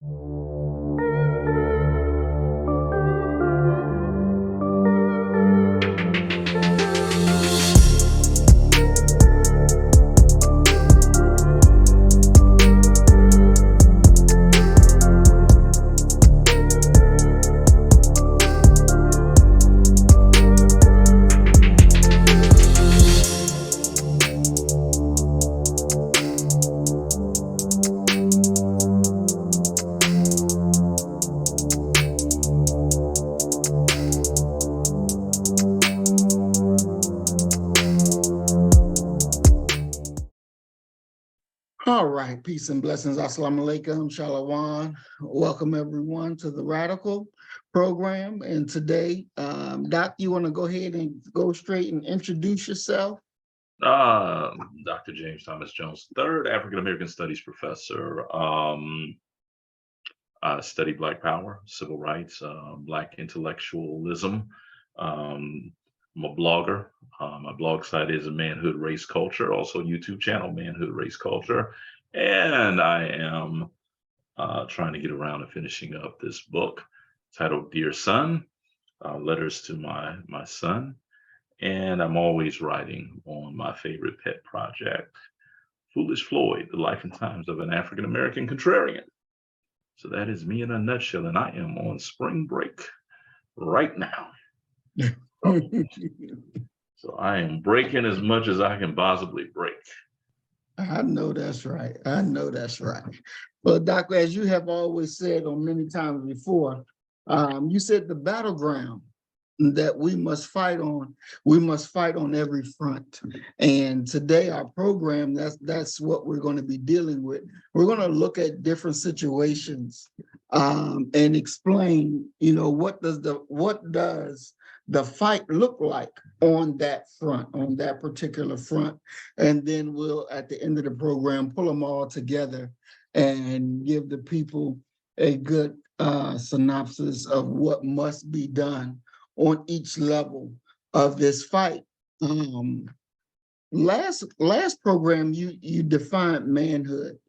All right, peace and blessings. Assalamu alaikum, shalom. Welcome everyone to the Radical program. And today, Doc, you want to go ahead and go straight and introduce yourself? Dr. James Thomas Jones, third African American Studies professor. I study Black Power, civil rights, Black intellectualism. I'm a blogger. My blog site is Manhood Race Culture, also YouTube channel Manhood Race Culture, and I am trying to get around to finishing up this book titled Dear Son, Letters to My Son. And I'm always writing on my favorite pet project, Foolish Floyd, The Life and Times of an African American Contrarian. So that is me in a nutshell, and I am on spring break right now. So I am breaking as much as I can possibly break. I know that's right. I know that's right. Well, Doctor, as you have always said on many times before, you said the battleground that we must fight on every front. And today our program, that's what we're going to be dealing with. We're going to look at different situations and explain, what does the fight look like on that front, on that particular front. And then we'll, at the end of the program, pull them all together and give the people a good synopsis of what must be done on each level of this fight. Last program, you defined manhood.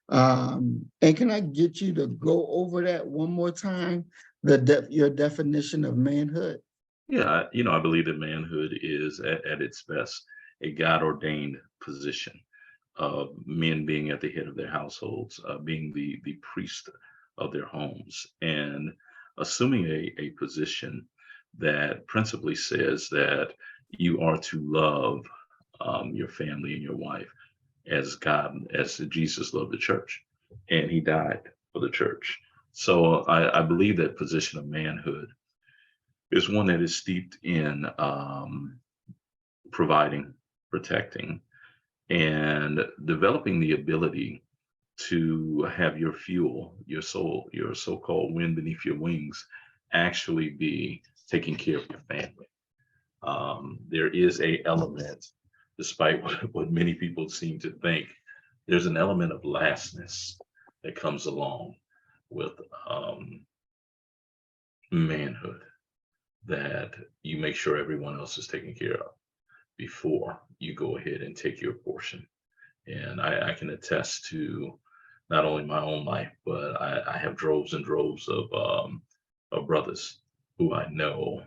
And can I get you to go over that one more time, your definition of manhood? Yeah, I believe that manhood is at its best a God-ordained position of men being at the head of their households, being the priest of their homes, and assuming a position that principally says that you are to love your family and your wife as Jesus loved the church, and he died for the church. So I believe that position of manhood is one that is steeped in providing, protecting, and developing the ability to have your fuel, your soul, your so-called wind beneath your wings, actually be taking care of your family. There is a element, despite what many people seem to think, there's an element of lastness that comes along with manhood, that you make sure everyone else is taken care of before you go ahead and take your portion. And I can attest to not only my own life, but I have droves and droves of brothers who I know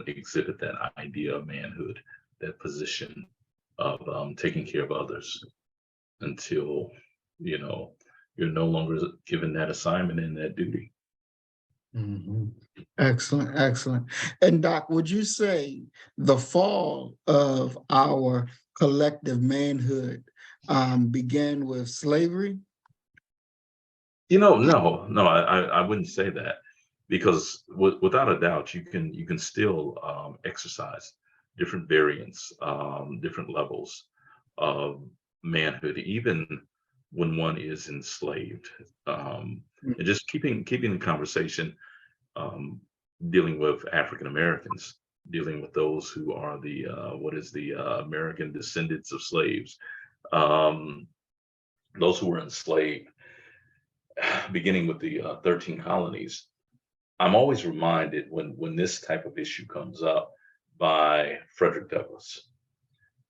exhibit that idea of manhood, that position of taking care of others until, you're no longer given that assignment and that duty. Mhm. Excellent, excellent. And Doc, would you say the fall of our collective manhood began with slavery? No, I wouldn't say that, because without a doubt, you can still exercise different variants, different levels of manhood, even when one is enslaved. And just keeping the conversation, um, dealing with African Americans, dealing with those who are the American descendants of slaves, um, those who were enslaved, beginning with the 13 colonies. I'm always reminded when this type of issue comes up by Frederick Douglass.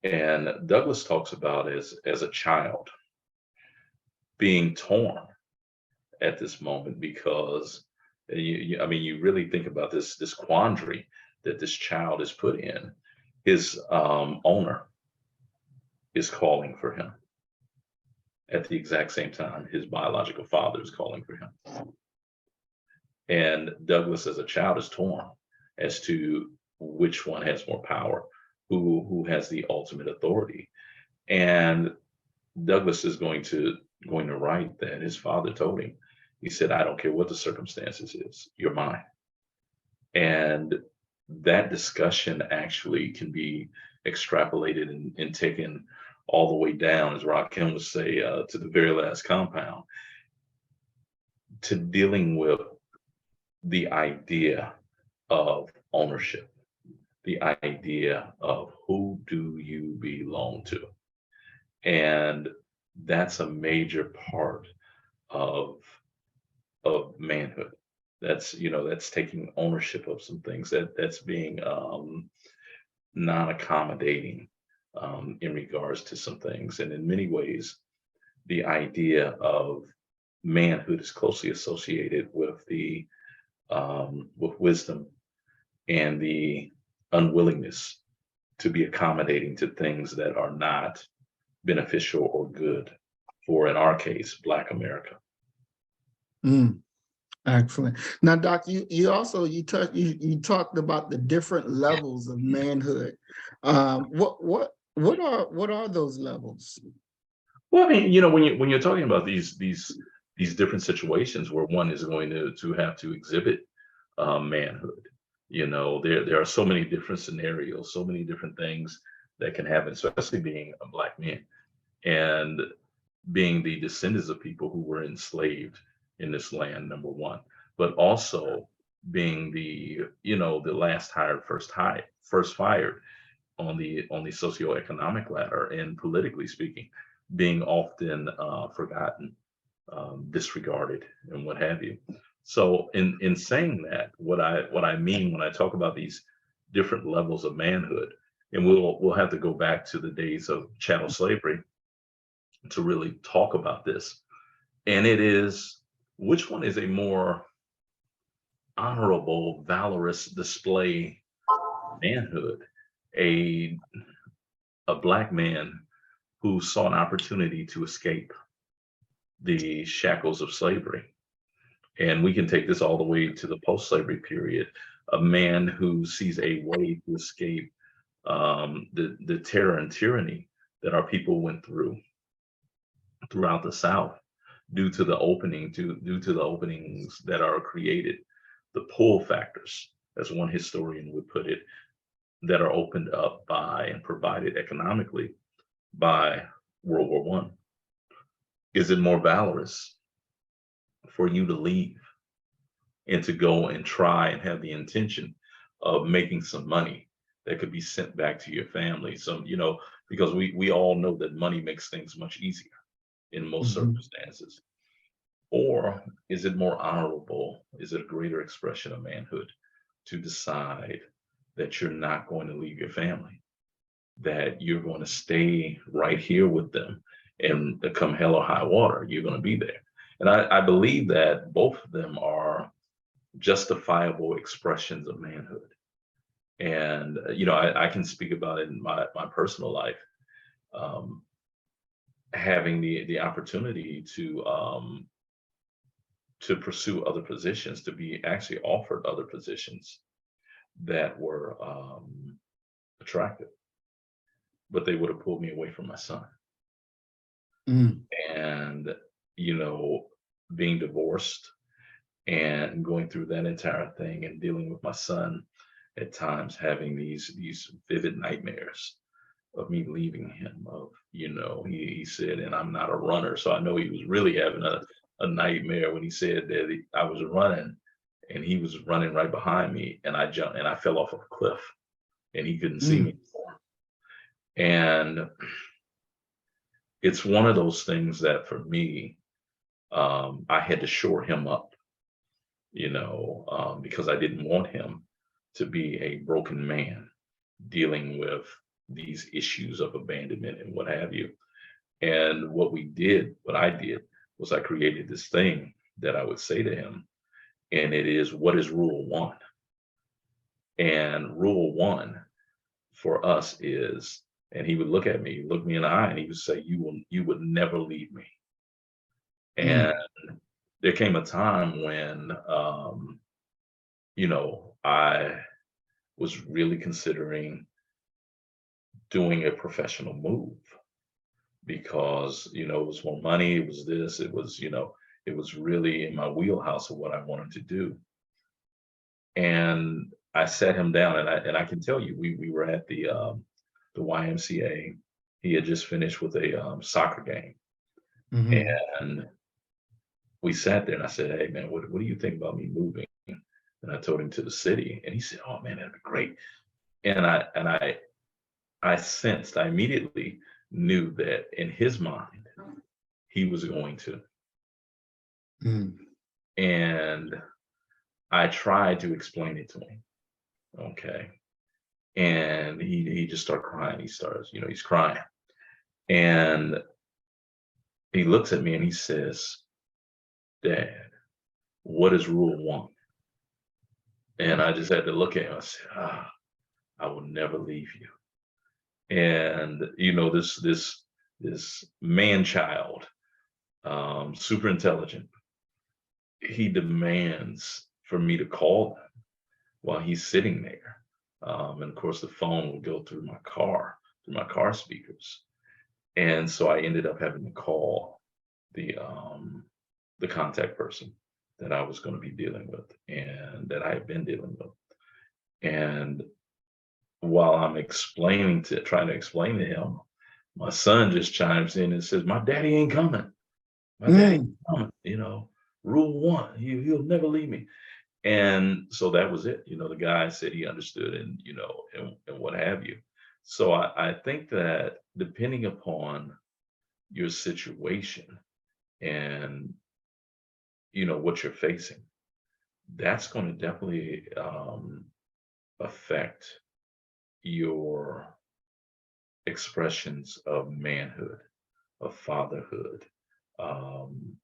And Douglass talks about as a child being torn at this moment because I mean, you really think about this quandary that this child is put in. His owner is calling for him at the exact same time his biological father is calling for him. And Douglas, as a child, is torn as to which one has more power, who has the ultimate authority. And Douglas is going to write that his father told him. He said, "I don't care what the circumstances is, you're mine." And that discussion actually can be extrapolated and taken all the way down, as Rakim would say, to the very last compound, to dealing with the idea of ownership, the idea of who do you belong to. And that's a major part of manhood. That's, that's taking ownership of some things, that's being non-accommodating in regards to some things. And in many ways, the idea of manhood is closely associated with wisdom and the unwillingness to be accommodating to things that are not beneficial or good for, in our case, Black America. Mm, excellent. Now, Doc, you talked about the different levels of manhood. What are those levels? Well, I mean, when you're talking about these different situations where one is going to have to exhibit manhood, there are so many different scenarios, so many different things that can happen, especially being a Black man and being the descendants of people who were enslaved in this land, number one, but also being the last hired, first fired on the socioeconomic ladder, and politically speaking, being often forgotten, disregarded, and what have you. So, in saying that, what I mean when I talk about these different levels of manhood, and we'll have to go back to the days of chattel slavery to really talk about this, and it is, which one is a more honorable, valorous display of manhood? A Black man who saw an opportunity to escape the shackles of slavery. And we can take this all the way to the post-slavery period. A man who sees a way to escape the terror and tyranny that our people went throughout the South, due to due to the openings that are created, the pull factors, as one historian would put it, that are opened up by and provided economically by World War One. Is it more valorous for you to leave and to go and try and have the intention of making some money that could be sent back to your family? So, because we all know that money makes things much easier in most Mhm. circumstances. Or is it more honorable? Is it a greater expression of manhood to decide that you're not going to leave your family, that you're going to stay right here with them, and come hell or high water, you're going to be there? And I believe that both of them are justifiable expressions of manhood. And, I can speak about it in my personal life, um, having the opportunity to pursue other positions, to be actually offered other positions that were attractive, but they would have pulled me away from my son. Mm, And, you know, being divorced and going through that entire thing and dealing with my son at times having these vivid nightmares of me leaving him, of, he said, and I'm not a runner. So I know he was really having a nightmare when he said that I was running and he was running right behind me, and I jumped and I fell off of a cliff and he couldn't see me mm, anymore. And it's one of those things that for me, I had to shore him up, because I didn't want him to be a broken man dealing with these issues of abandonment and what have you. And what I did was I created this thing that I would say to him, and it is, what is rule one? And rule one for us is, and he would look at me, look me in the eye, and he would say, you would never leave me. And Mm, there came a time when, I was really considering doing a professional move because, it was more money, it was this, it was, it was really in my wheelhouse of what I wanted to do. And I sat him down, and I can tell you, we were at the YMCA. He had just finished with a soccer game, mhm, and we sat there, and I said, "Hey, man, what do you think about me moving?" And I told him to the city, and he said, "Oh man, that'd be great." And I sensed, I immediately knew that in his mind he was going to, mm, and I tried to explain it to him. Okay, and he just started crying. He starts, he's crying, and he looks at me and he says, "Dad, what is rule one?" And I just had to look at him. I said, I will never leave you. And this man child, super intelligent, he demands for me to call him while he's sitting there. And of course, the phone will go through my car speakers. And so I ended up having to call the um, the contact person that I was going to be dealing with and that I had been dealing with. And while I'm trying to explain to him, my son just chimes in and says, "My daddy ain't coming. My daddy mm, ain't coming. Rule one, he'll never leave me." And so that was it. The guy said he understood, and and what have you. So I think that depending upon your situation and what you're facing, that's going to definitely affect your expressions of manhood, of fatherhood. Um,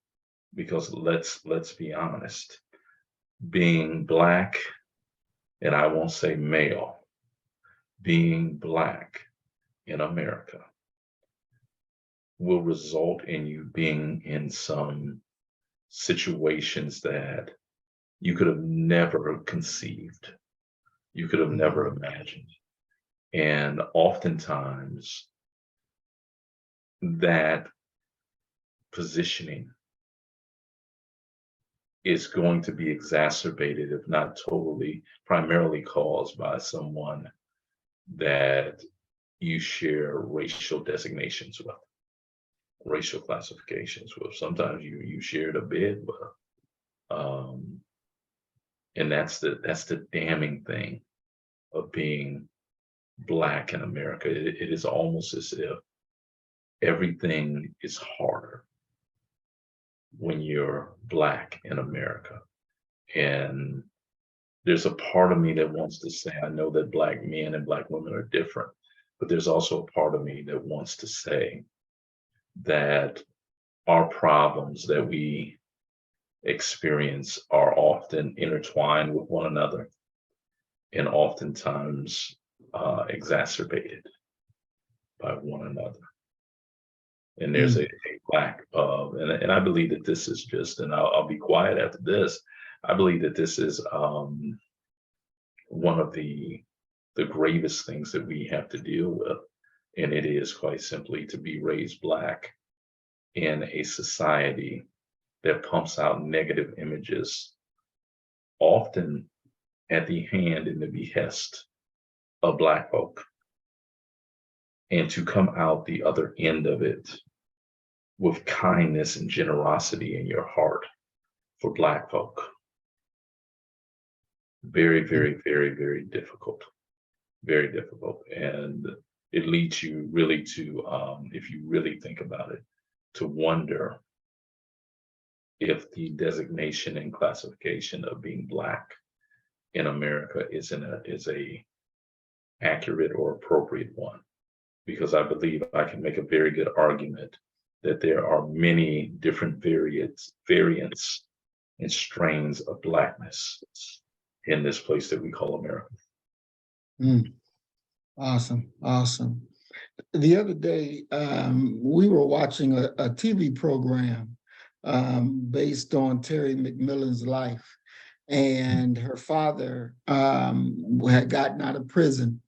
because let's be honest, being black, and I won't say male, being black in America will result in you being in some situations that you could have never conceived, you could have never mhm, imagined. And oftentimes that positioning is going to be exacerbated, if not totally, primarily caused by someone that you share racial designations with, racial classifications with. Sometimes you shared a bed with. Um, and that's the damning thing of being black in America. It is almost as if everything is harder when you're black in America. And there's a part of me that wants to say, I know that black men and black women are different, but there's also a part of me that wants to say that our problems that we experience are often intertwined with one another and oftentimes exacerbated by one another. And there's a mm, lack of, and I believe that this is just, and I'll be quiet after this. I believe that this is one of the gravest things that we have to deal with, and it is quite simply to be raised black in a society that pumps out negative images, often at the hand and the behest of black folk, and to come out the other end of it with kindness and generosity in your heart for black folk. Very, mm, very, very, very difficult. Very difficult. And it leads you really to, if you really think about it, to wonder if the designation and classification of being black in America is a accurate or appropriate one. Because I believe I can make a very good argument that there are many different variants and strains of blackness in this place that we call America. Mm, awesome, awesome. The other day, we were watching a TV program based on Terry McMillan's life, and her father had gotten out of prison,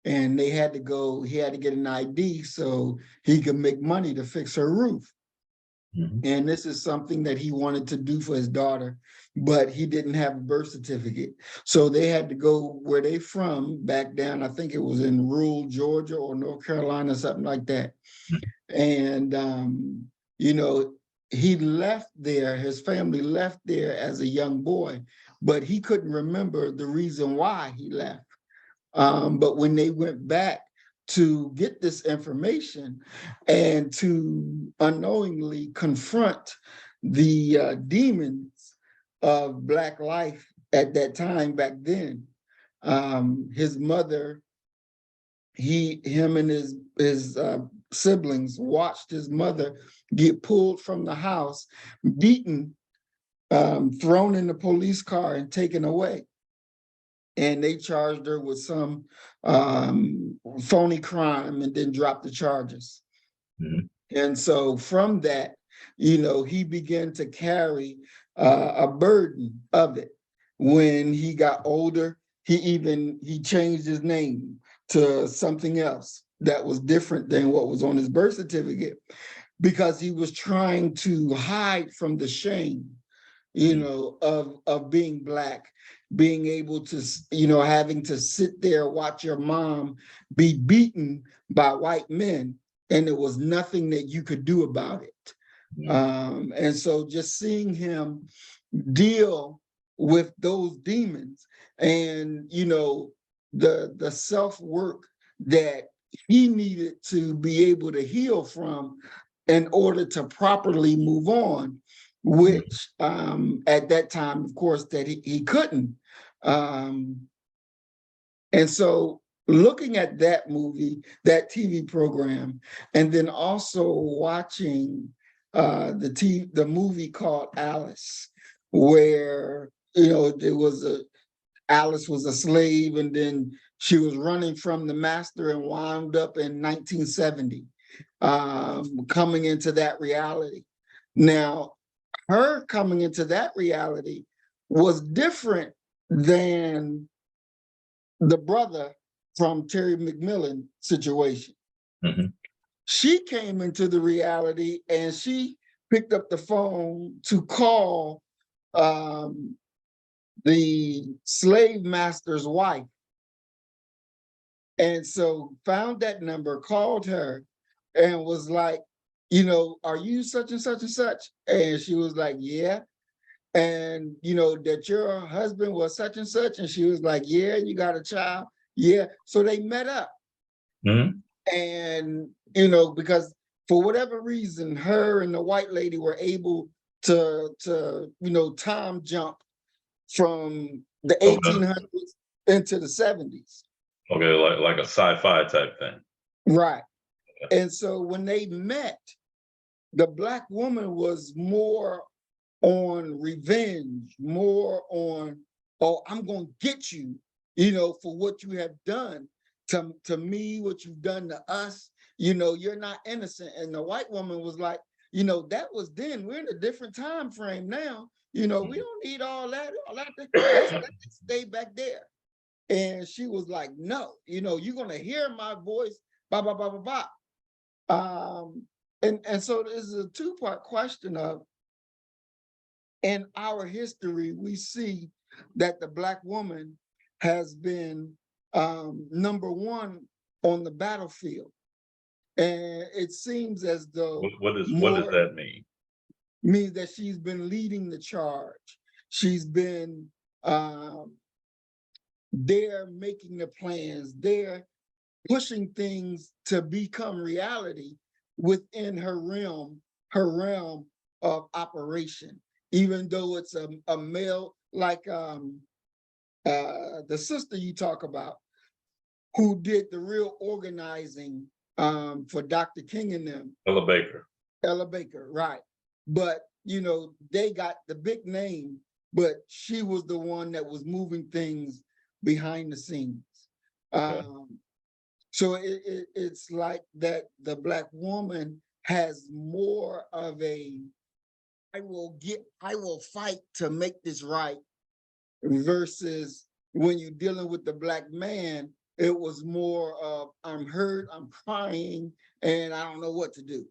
and he had to get an ID so he could make money to fix her roof. Mhm. And this is something that he wanted to do for his daughter, but he didn't have a birth certificate. So they had to go where they from, back down, I think it was in rural Georgia or North Carolina, something like that. And, you know, he left there, his family left there as a young boy, but he couldn't remember the reason why he left. But when they went back to get this information and to unknowingly confront the demons of Black life at that time back then, his mother, him and his siblings watched his mother get pulled from the house, beaten, thrown in the police car and taken away. And they charged her with some phony crime and then dropped the charges. Mhm. And so from that, you know, he began to carry a burden of it. When he got older, he changed his name to something else that was different than what was on his birth certificate, because he was trying to hide from the shame, you know, of being Black, being able to, you know, having to sit there, watch your mom be beaten by white men, and there was nothing that you could do about it. And so just seeing him deal with those demons and, you know, the self-work that he needed to be able to heal from in order to properly move on, which at that time, of course, that he couldn't. And so looking at that movie, that TV program, and then also watching the movie called Alice, where, you know, Alice was a slave, and then she was running from the master and wound up in 1970, coming into that reality. Now, her coming into that reality was different than the brother from Terry McMillan situation. Mhm. She came into the reality and she picked up the phone to call the slave master's wife. And so found that number, called her, and was like, you know, are you such and such and such? And she was like, yeah. And, you know, that your husband was such and such. And she was like, yeah, you got a child. Yeah. So they met up. Mhm. And, you know, because for whatever reason, her and the white lady were able to, you know, time jump from the Okay. 1800s into the 70s. Okay, like a sci-fi type thing. Right. And so when they met, the Black woman was more on revenge, more on, oh, I'm going to get you, you know, for what you have done to me, what you've done to us. You know, you're not innocent. And the white woman was like, you know, that was then. We're in a different time frame now. You know, we don't need all that. Let's stay back there. And she was like, no, you know, you're going to hear my voice, blah, blah, blah, blah, blah. And so this is a two-part question of, in our history, we see that the Black woman has been number one on the battlefield. And it seems as though What does more that mean? means that she's been leading the charge. She's been there making the plans, there pushing things to become reality within her realm of operation, even though it's a male, like the sister you talk about, who did the real organizing for Dr. King and them. Ella Baker. Ella Baker, right. But they got the big name, but she was the one that was moving things behind the scenes. Okay. So it's like that the Black woman has more of a, I will fight to make this right, versus when you're dealing with the Black man, it was more of, I'm hurt, I'm crying, and I don't know what to do.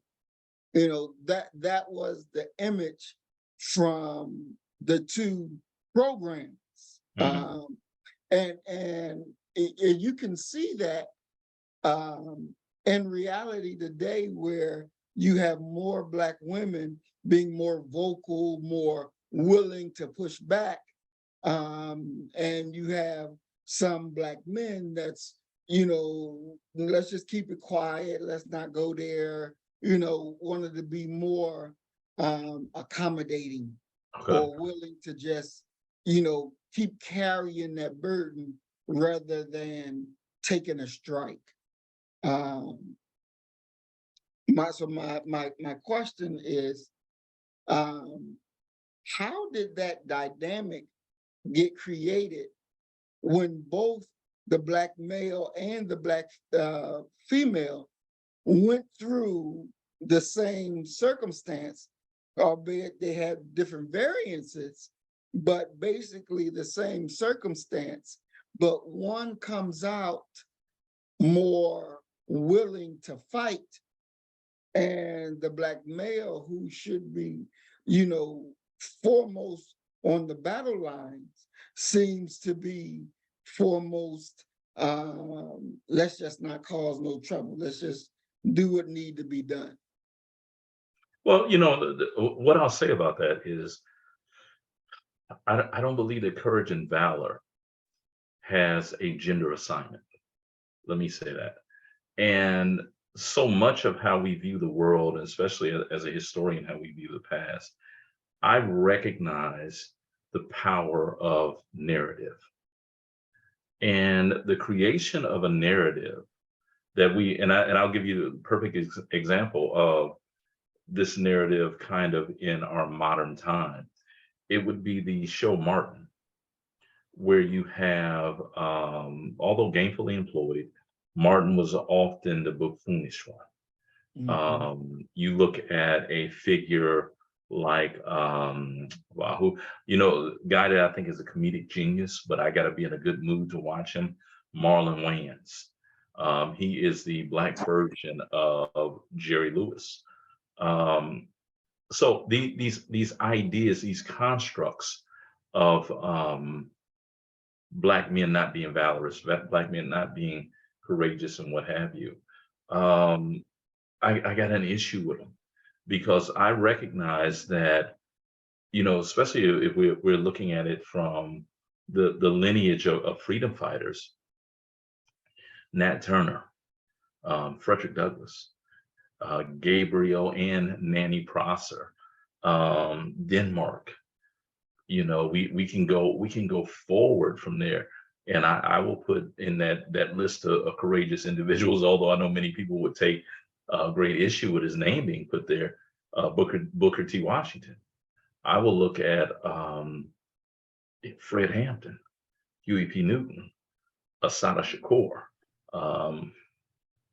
That was the image from the two programs. Mhm. And you can see that um, in reality today, where you have more Black women being more vocal, more willing to push back, and you have some Black men that's, let's just keep it quiet, let's not go there, wanted to be more accommodating, Okay. or willing to just, keep carrying that burden rather than taking a strike. Um, my question is, um, how did that dynamic get created when both the Black male and the Black female went through the same circumstance, albeit they had different variances, but basically the same circumstance, but one comes out more willing to fight, and the Black male, who should be, you know, foremost on the battle lines, seems to be foremost, let's just not cause no trouble. Let's just do what need to be done. Well, what I'll say about that is I don't believe that courage and valor has a gender assignment. Let me say that. And so much of how we view the world, especially as a historian, how we view the past, I recognize the power of narrative and the creation of a narrative that I'll give you the perfect example of this narrative kind of in our modern time. It would be the show Martin, where you have, although gainfully employed, Martin was often the buffoonish one. Mhm. You look at a figure like, wow, who, guy that I think is a comedic genius, but I got to be in a good mood to watch him, Marlon Wayans. He is the Black version of Jerry Lewis. Um, so these ideas, these constructs of Black men not being valorous, Black men not being courageous, and what have you. Um, I got an issue with them because I recognize that, especially if we're looking at it from the lineage of freedom fighters, Nat Turner, Frederick Douglass, Gabriel and Nanny Prosser, Denmark. We can go forward from there. And I will put in that list of courageous individuals, although I know many people would take great issue with his name being put there, Booker T. Washington. I will look at Fred Hampton, Huey P. Newton, Assata Shakur. Um,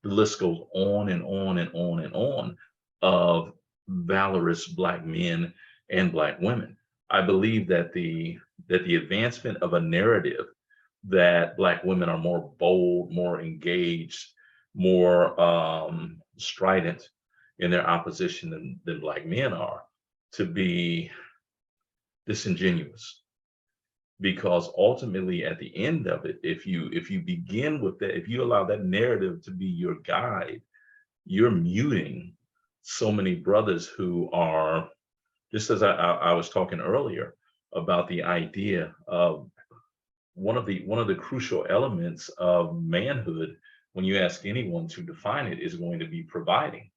the list goes on and on and on and on of valorous Black men and Black women. I believe that the advancement of a narrative that Black women are more bold, more engaged, more strident in their opposition than Black men are, to be disingenuous. Because ultimately, at the end of it, if you begin with that, if you allow that narrative to be your guide, you're muting so many brothers who are, just as I was talking earlier about the idea of one of the crucial elements of manhood, when you ask anyone to define it, is going to be providing.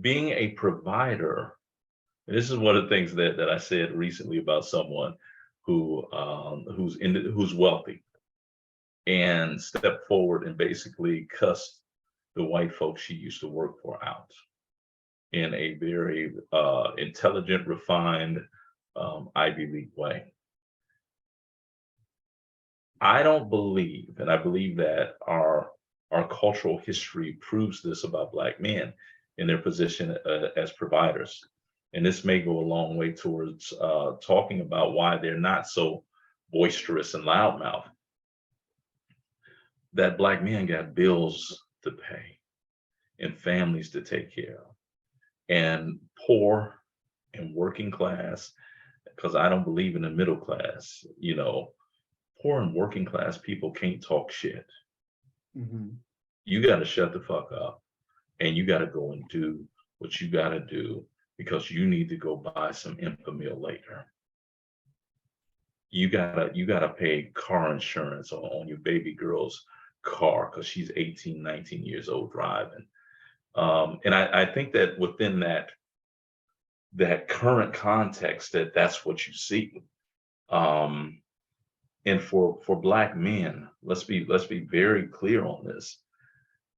Being a provider, and this is one of the things that I said recently about someone who's wealthy and stepped forward and basically cussed the white folks she used to work for out in a very intelligent, refined Ivy League way. I don't believe, and I believe that our cultural history proves this about Black men in their position as providers. And this may go a long way towards talking about why they're not so boisterous and loudmouth. That Black men got bills to pay and families to take care of, and poor and working class, because I don't believe in the middle class, poor and working class people can't talk shit. Mhm. You got to shut the fuck up and you got to go and do what you got to do because you need to go buy some Infamil later. You gotta pay car insurance on your baby girl's car because she's 18, 19 years old driving. And I think that within that current context, that's what you see. Um, and for Black men, let's be very clear on this.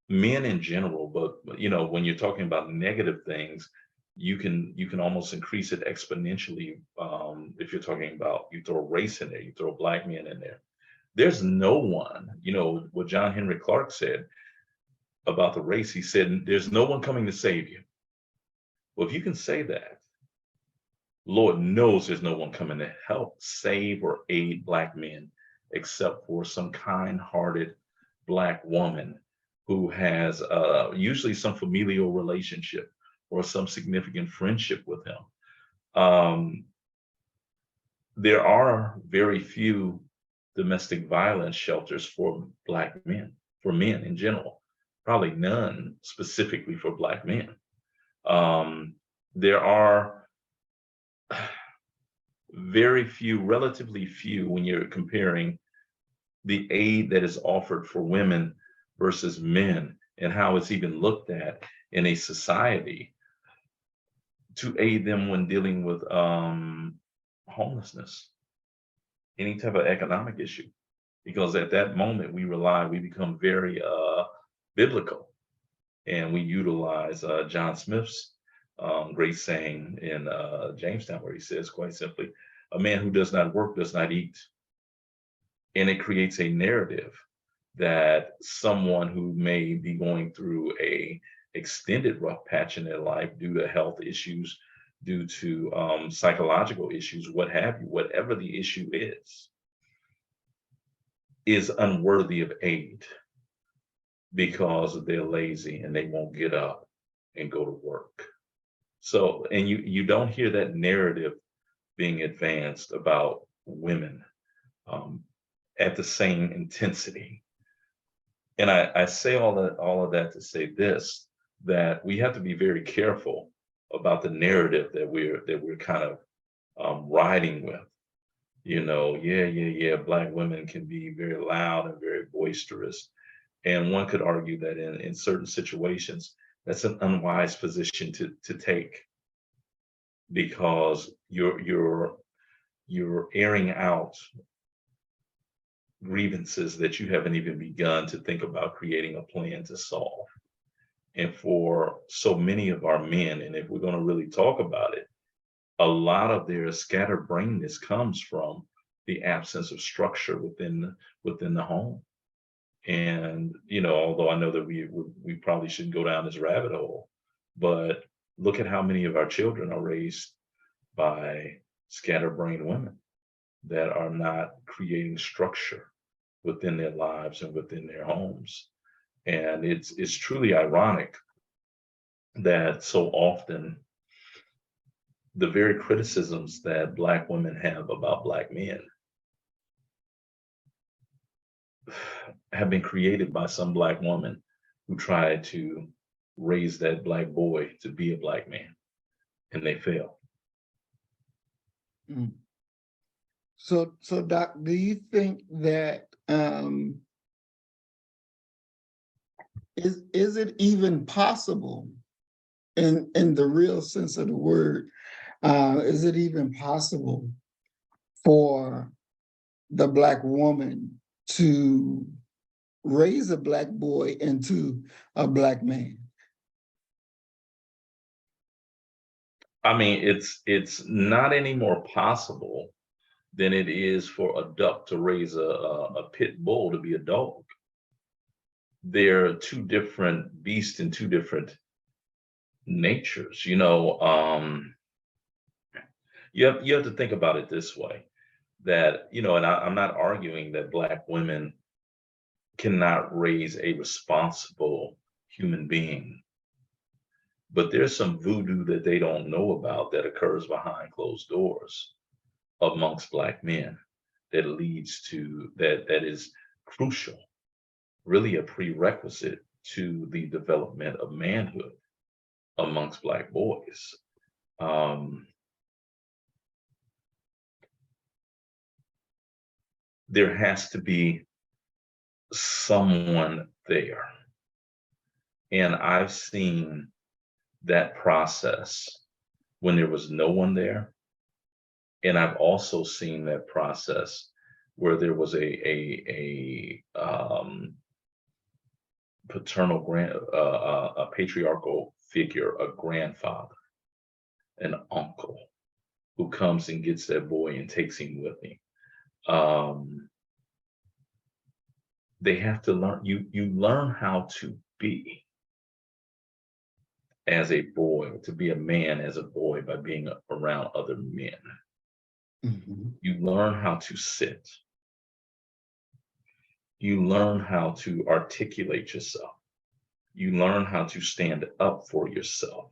Men in general, but when you're talking about negative things, you can almost increase it exponentially. If you're talking about, you throw race in there, you throw Black men in there. There's no one, what John Henry Clark said about the race. He said, "There's no one coming to save you." Well, if you can say that, Lord knows there's no one coming to help save or aid Black men except for some kind-hearted Black woman who has usually some familial relationship or some significant friendship with him. Um, there are very few domestic violence shelters for Black men, for men in general, probably none specifically for Black men. There are very few, relatively few, when you're comparing the aid that is offered for women versus men and how it's even looked at in a society to aid them when dealing with homelessness, any type of economic issue. Because at that moment we become very biblical, and we utilize John Smith's great saying in Jamestown, where he says quite simply, "A man who does not work does not eat." And it creates a narrative that someone who may be going through a extended rough patch in their life due to health issues, due to psychological issues, what have you, whatever the issue is unworthy of aid because they're lazy and they won't get up and go to work. So, and you don't hear that narrative being advanced about women um, at the same intensity. And I say all of that to say this, that we have to be very careful about the narrative that we're kind of riding with. Yeah, Black women can be very loud and very boisterous. And one could argue that in certain situations, that's an unwise position to take, because you're airing out grievances that you haven't even begun to think about creating a plan to solve. And for so many of our men, and if we're going to really talk about it, a lot of their scatterbrainness comes from the absence of structure within the home. And although I know that we probably shouldn't go down this rabbit hole, but look at how many of our children are raised by scatterbrained women that are not creating structure within their lives and within their homes. And it's truly ironic that so often the very criticisms that Black women have about Black men have been created by some Black woman who tried to raise that Black boy to be a Black man, and they fail. Mm. So, Doc, do you think that is it even possible, in the real sense of the word, is it even possible for the Black woman to raise a Black boy into a Black man? I mean, it's not any more possible than it is for a duck to raise a pit bull to be a dog. They're two different beasts and two different natures. You have to think about it this way, that and I'm not arguing that Black women cannot raise a responsible human being, but there's some voodoo that they don't know about that occurs behind closed doors amongst Black men that leads to that is crucial, really a prerequisite to the development of manhood amongst Black boys. Um, there has to be someone there. And I've seen that process when there was no one there. And I've also seen that process where there was a paternal a patriarchal figure, a grandfather, an uncle who comes and gets that boy and takes him with him. They have to learn. You learn how to be as a boy, to be a man as a boy by being around other men. Mhm. You learn how to sit. You learn how to articulate yourself. You learn how to stand up for yourself.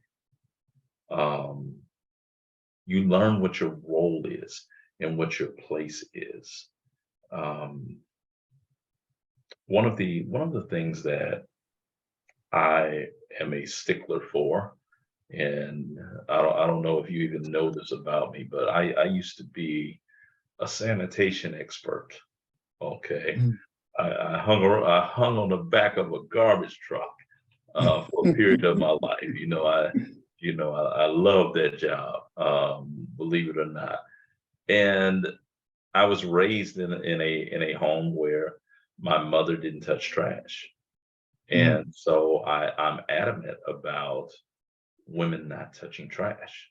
Um, you learn what your role is and what your place is. Um, one of the things that I am a stickler for, and I don't know if you even know this about me, but I used to be a sanitation expert. Okay, Mm. I hung on the back of a garbage truck for a period of my life. I love that job, believe it or not. And I was raised in a home where my mother didn't touch trash. Mm. And so I'm adamant about women not touching trash.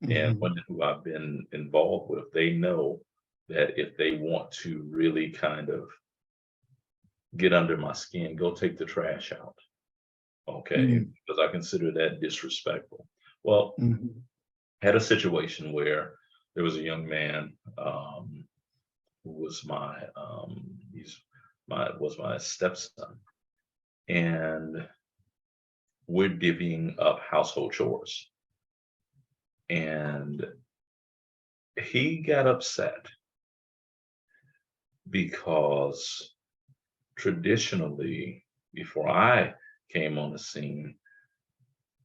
And Mhm. women who I've been involved with, they know that if they want to really kind of get under my skin, go take the trash out. Okay. Mm. Because I consider that disrespectful. Well, Mhm. had a situation where there was a young man who was my stepson, and we're divvying up household chores. And he got upset because traditionally, before I came on the scene,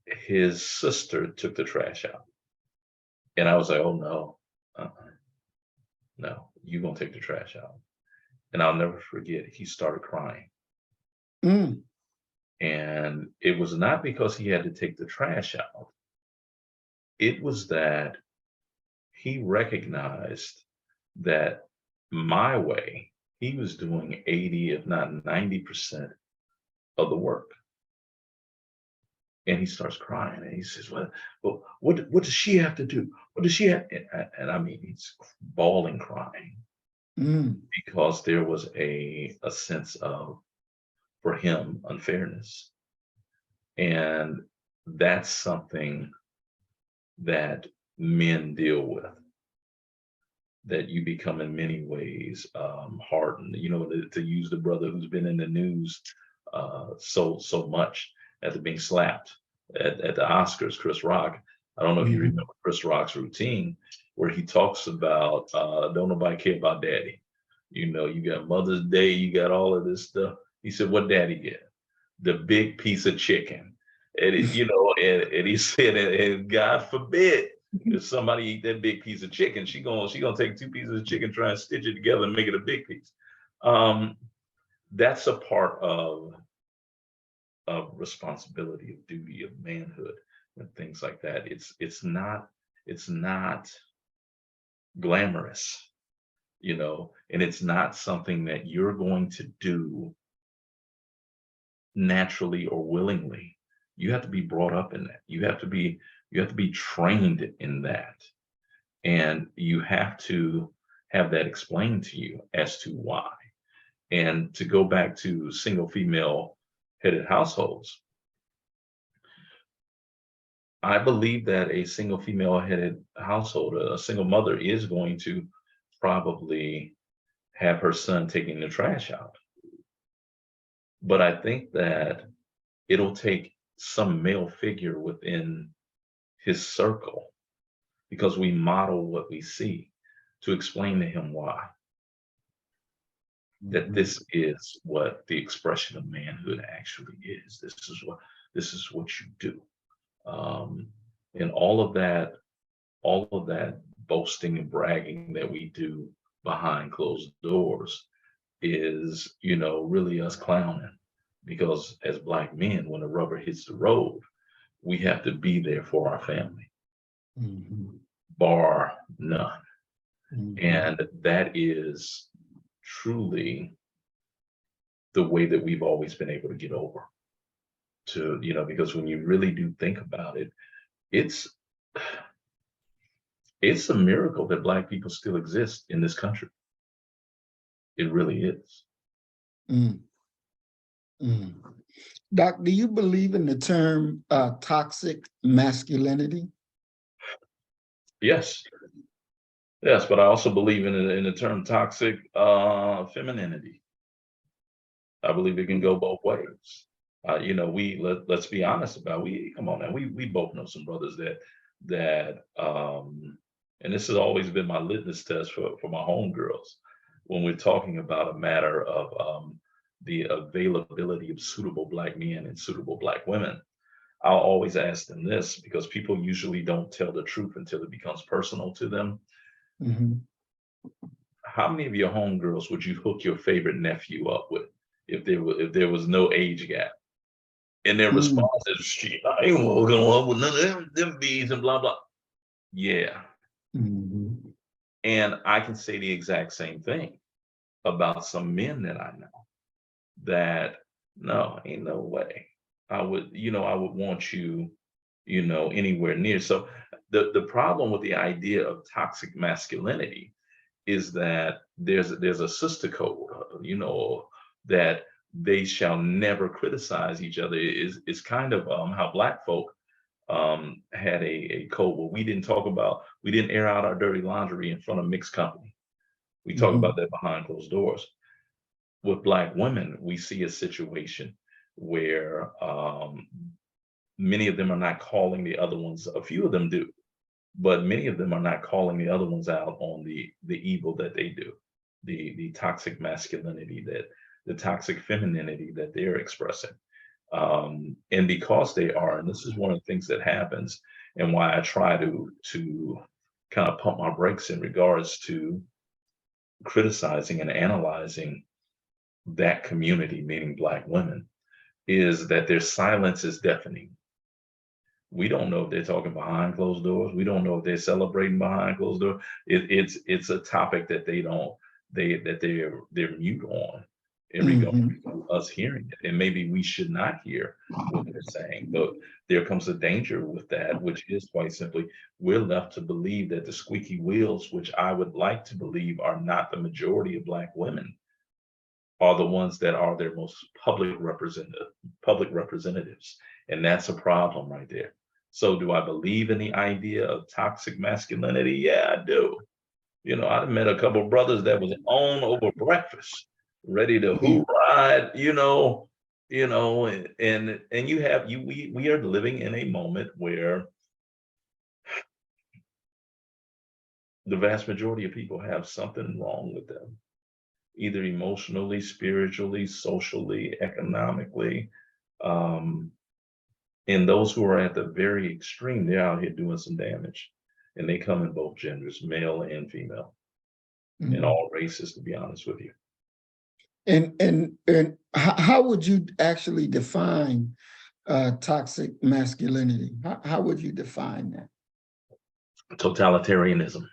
his sister took the trash out. And I was like, oh no, no, you gonna take the trash out. And I'll never forget, he started crying. Mm. And it was not because he had to take the trash out, it was that he recognized that my way, he was doing 80, if not 90% of the work. And he starts crying and he says, well, what does she have to do? What does she have? And I mean, he's bawling, crying Mm. because there was a sense of, for him, unfairness. And that's something that men deal with, that you become in many ways hardened. To use the brother who's been in the news so much after being slapped at the Oscars, Chris Rock. I don't know if you Mhm. remember Chris Rock's routine where he talks about don't nobody care about daddy. You got Mother's Day, you got all of this stuff. He said, "What daddy get? The big piece of chicken." And he said, and God forbid if somebody eat that big piece of chicken, she gonna take two pieces of chicken, try and stitch it together and make it a big piece. Um, that's a part of responsibility, of duty, of manhood, and things like that. It's not glamorous, and it's not something that you're going to do naturally or willingly. You have to be brought up in that. You have to be trained in that. And you have to have that explained to you as to why. And to go back to single female headed households, I believe that a single female headed household, a single mother, is going to probably have her son taking the trash out. But I think that it'll take some male figure within his circle, because we model what we see, to explain to him why. That Mhm. this is what the expression of manhood actually is. This is what you do. Um, and all of that boasting and bragging that we do behind closed doors is, really us clowning. Because as Black men, when the rubber hits the road, we have to be there for our family, Mhm. bar none. Mhm. And that is truly the way that we've always been able to get over to, because when you really do think about it, it's it's a miracle that Black people still exist in this country. It really is. Mm. Mm. Doc, do you believe in the term toxic masculinity? Yes, yes, but I also believe in the term toxic femininity. I believe it can go both ways. Let's be honest about, we come on now. We both know some brothers that and this has always been my litmus test for my homegirls when we're talking about a matter of the availability of suitable Black men and suitable Black women. I'll always ask them this, because people usually don't tell the truth until it becomes personal to them. Mhm. How many of your homegirls would you hook your favorite nephew up with if there was no age gap? And their Mm. response is, "Shit, I ain't walking up with none of them bees and blah blah." Yeah, Mhm. and I can say the exact same thing about some men that I know. That, no, ain't no way. I would want you, anywhere near. So the problem with the idea of toxic masculinity is that there's a sister code, that they shall never criticize each other. Is kind of how Black folk had a code where we didn't air out our dirty laundry in front of mixed company. We talk about Mhm. that behind closed doors. With Black women, we see a situation where many of them are not calling the other ones. A few of them do, but many of them are not calling the other ones out on the evil that they do, the toxic masculinity, the toxic femininity that they're expressing. And because they are, and this is one of the things that happens, and why I try to kind of pump my brakes in regards to criticizing and analyzing that community, meaning Black women, is that their silence is deafening. We don't know if they're talking behind closed doors. We don't know if they're celebrating behind closed doors. It's a topic that they're mute on in regard Mhm. to us hearing it. And maybe we should not hear what they're saying. But there comes a danger with that, which is quite simply, we're left to believe that the squeaky wheels, which I would like to believe are not the majority of Black women, are the ones that are their most public representatives. And that's a problem right there. So do I believe in the idea of toxic masculinity? Yeah, I do. I've met a couple of brothers that was on over breakfast, ready to Mhm. ride, and we are living in a moment where the vast majority of people have something wrong with them, either emotionally, spiritually, socially, economically. Um, and those who are at the very extreme, they're out here doing some damage. And they come in both genders, male and female, in Mhm. all races, to be honest with you. And how would you actually define toxic masculinity? How would you define that? Totalitarianism,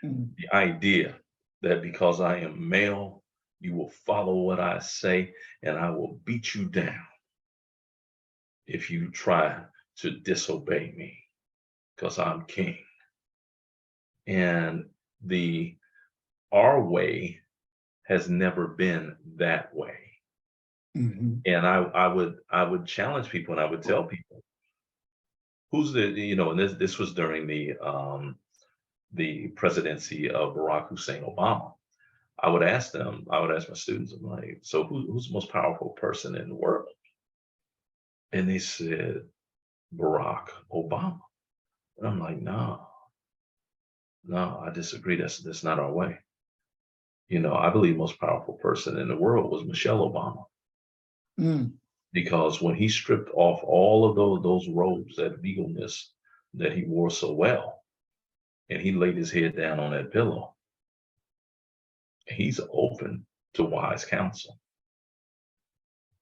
Mm. the idea that because I am male, You will follow what I say, and I will beat you down if you try to disobey me, because I'm king. And the our way has never been that way. Mhm. And I would challenge people and I would tell people who's and this was during the presidency of Barack Hussein Obama. I would ask my students, I'm like, so who's the most powerful person in the world? And they said, Barack Obama. And I'm like, no, no, I disagree. That's not our way. I believe most powerful person in the world was Michelle Obama, Mm. because when he stripped off all of those robes, that legalness that he wore so well, and he laid his head down on that pillow, he's open to wise counsel.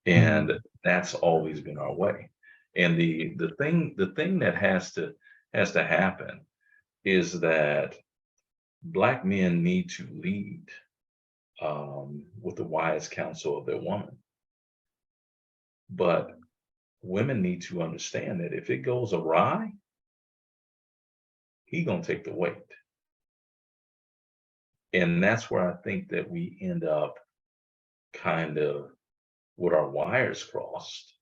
And Mm. that's always been our way. And the thing that has to happen is that black men need to lead with the wise counsel of their woman. But women need to understand that if it goes awry, he gonna take the weight. And that's where I think that we end up kind of with our wires crossed.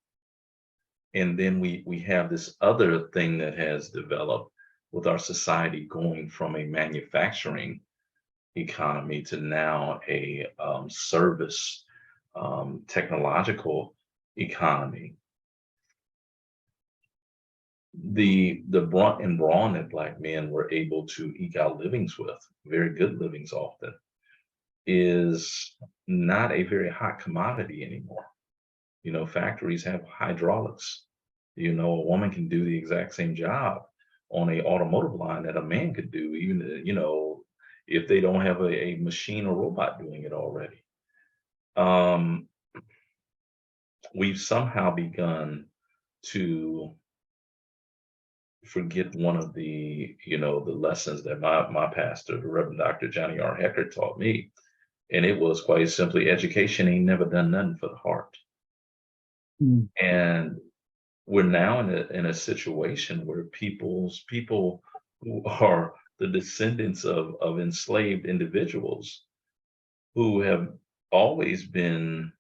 And then we have this other thing that has developed with our society going from a manufacturing economy to now a service technological economy. The brunt and brawn that black men were able to eke out livings with, very good livings often, is not a very hot commodity anymore. Factories have hydraulics. A woman can do the exact same job on a automotive line that a man could do, even if they don't have a machine or robot doing it already. Um, we've somehow begun to forget one of the lessons that my pastor, the Reverend Dr. Johnny R. Hecker, taught me, and it was quite simply, education ain't never done nothing for the heart. Mm. And we're now in a situation where people who are the descendants of enslaved individuals who have always been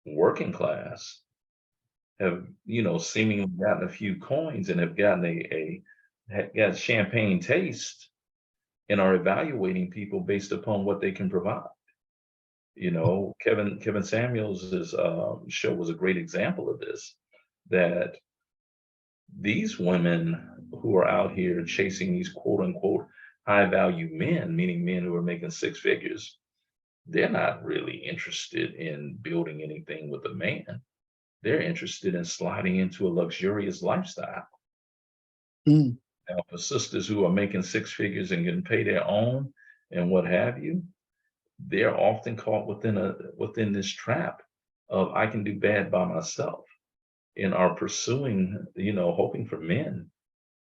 working class have seemingly gotten a few coins and have gotten got champagne taste and are evaluating people based upon what they can provide. Kevin Samuels's show was a great example of this, that these women who are out here chasing these quote unquote high value men, meaning men who are making six figures, they're not really interested in building anything with a man. They're interested in sliding into a luxurious lifestyle. Mm. Now, for sisters who are making six figures and can pay their own and what have you, they're often caught within this trap of I can do bad by myself, and are pursuing, hoping for men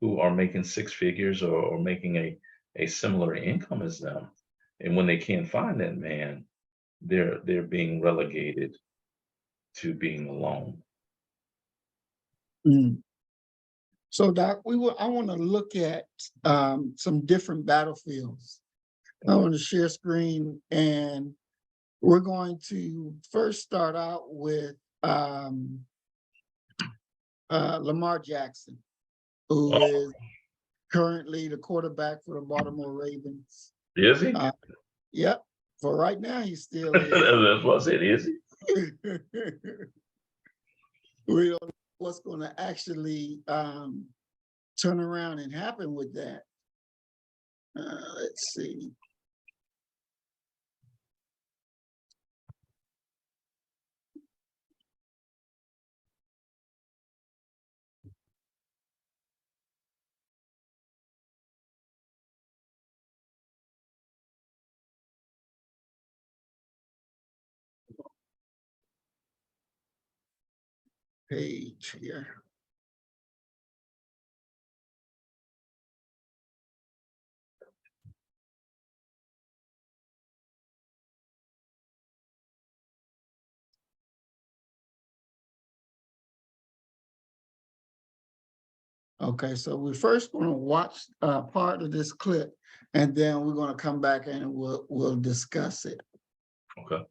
who are making six figures, or making a similar income as them. And when they can't find that man, they're being relegated to being alone. Mm. So, Doc, I want to look at some different battlefields. I want to share screen, and we're going to first start out with Lamar Jackson, who Oh, is currently the quarterback for the Baltimore Ravens. is he? Yep, for right now, he still is. That's what I said. Is he? We don't know what's going to actually turn around and happen with that. Let's see. Page here. Okay, so we're first gonna watch part of this clip, and then we're gonna come back and we'll discuss it. Okay.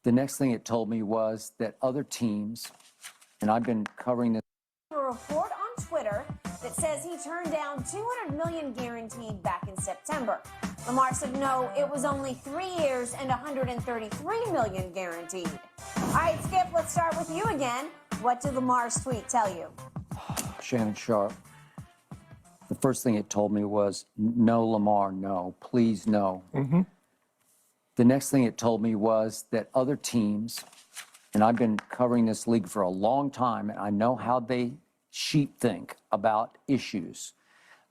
The next thing it told me was that other teams, and I've been covering this. A report on Twitter that says he turned down $200 million guaranteed back in September. Lamar said no, it was only 3 years and $133 million guaranteed. All right, Skip, let's start with you again. What did Lamar's tweet tell you? Shannon Sharp. The first thing it told me was, no, Lamar, no, please, no. The next thing it told me was that other teams, and I've been covering this league for a long time, and I know how they sheep think about issues.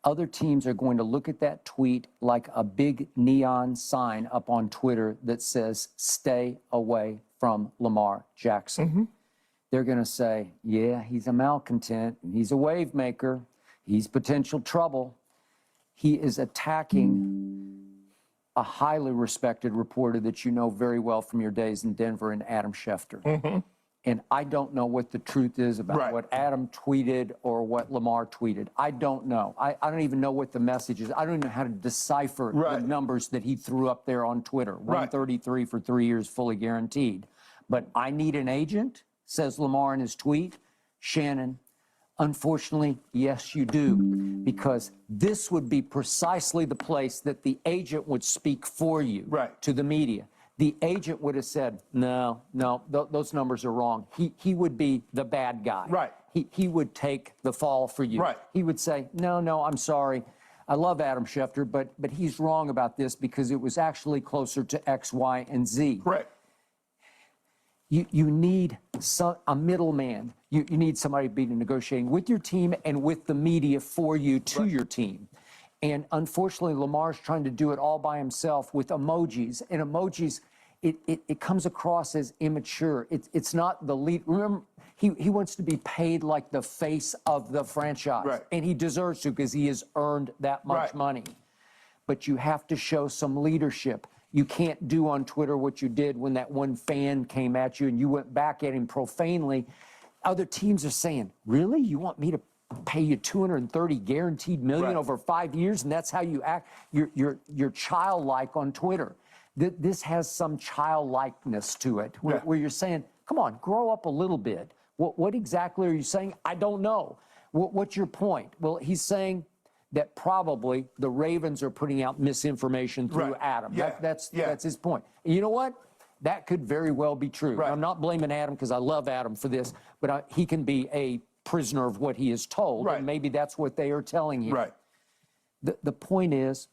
Other teams are going to look at that tweet like a big neon sign up on Twitter that says, stay away from Lamar Jackson. They're going to say, yeah, he's a malcontent, he's a wave maker, he's potential trouble. He is attacking a highly respected reporter that you know very well from your days in Denver, and Adam Schefter. And I don't know what the truth is about what Adam tweeted or what Lamar tweeted. I don't know. I don't even know what the message is. I don't even know how to decipher the numbers that he threw up there on Twitter. 133 for 3 years, fully guaranteed. But I need an agent, says Lamar in his tweet. Shannon, unfortunately, yes, you do, because this would be precisely the place that the agent would speak for you to the media. The agent would have said, no, those numbers are wrong. He would be the bad guy. He would take the fall for you. He would say, no, I'm sorry. I love Adam Schefter, but he's wrong about this because it was actually closer to X, Y, and Z. You need a middleman. You need somebody to be negotiating with your team and with the media for you to your team. And unfortunately, Lamar's trying to do it all by himself with emojis. And emojis, it comes across as immature. It's not the lead. Remember, he wants to be paid like the face of the franchise. And he deserves to because he has earned that much money. But you have to show some leadership. You can't do on Twitter what you did when that one fan came at you and you went back at him profanely. Other teams are saying, really? You want me to pay you 230 guaranteed million over 5 years, and that's how you act? You're childlike on Twitter. This has some childlikeness to it, where you're saying, come on, grow up a little bit. What exactly are you saying? I don't know. What's your point? Well, he's saying that probably the Ravens are putting out misinformation through Adam. That's his point. And you know what? That could very well be true. I'm not blaming Adam because I love Adam for this, but he can be a prisoner of what he is told, and maybe that's what they are telling him. The point is,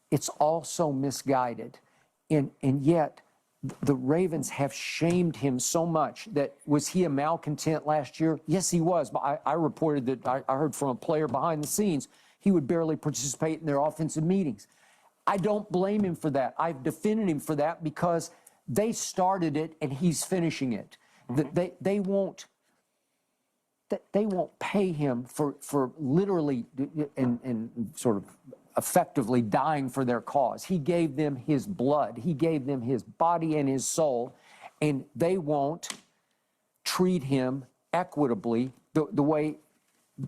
it's all so misguided, and yet the Ravens have shamed him so much that, was he a malcontent last year? Yes, he was, but I reported that I heard from a player behind the scenes, he would barely participate in their offensive meetings. I don't blame him for that. I've defended him for that because they started it and he's finishing it. They won't pay him for literally and sort of effectively dying for their cause. He gave them his blood. He gave them his body and his soul, and they won't treat him equitably the way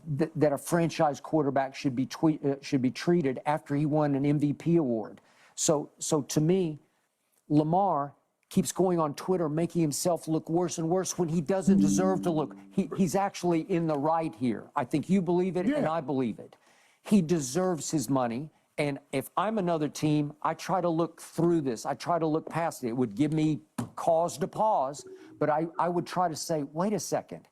that a franchise quarterback should be treated after he won an MVP award. So to me, Lamar keeps going on Twitter, making himself look worse and worse when he doesn't deserve to look. He's actually in the right here. I think you believe it, and I believe it. He deserves his money, and if I'm another team, I try to look through this. I try to look past it. It would give me cause to pause, but I would try to say, wait a second.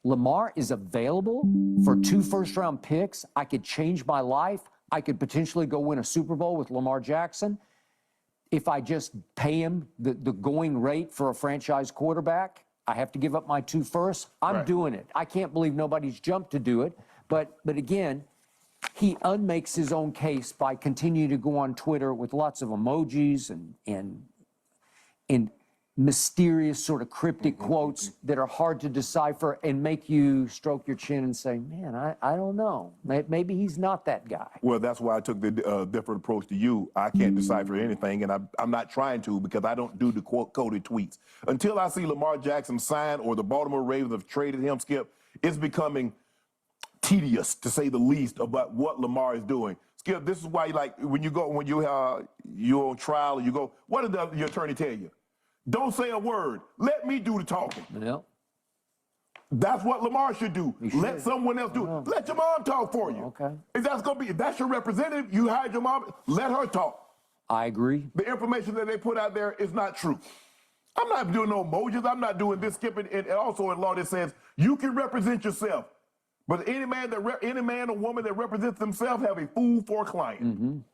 Lamar is available for 2 first-round picks. I could change my life. I could potentially go win a Super Bowl with Lamar Jackson if I just pay him the going rate for a franchise quarterback. I have to give up my 2 firsts. I'm doing it. I can't believe nobody's jumped to do it. But again, he unmakes his own case by continuing to go on Twitter with lots of emojis and mysterious sort of cryptic quotes that are hard to decipher and make you stroke your chin and say, man, I don't know. Maybe he's not that guy. Well, that's why I took the different approach to you. I can't decipher anything, and I'm not trying to because I don't do the coded tweets. Until I see Lamar Jackson sign or the Baltimore Ravens have traded him, Skip, it's becoming tedious, to say the least, about what Lamar is doing. Skip, this is why, like, when you're on trial, you go, what did your attorney tell you? Don't say a word. Let me do the talking. Yep. That's what Lamar should do. Let someone else do it. Let your mom talk for you. Okay. If that's your representative, you hired your mom, let her talk. I agree. The information that they put out there is not true. I'm not doing no emojis. I'm not doing this, skipping. And also in law that says you can represent yourself, but any man or woman that represents themselves have a fool for a client.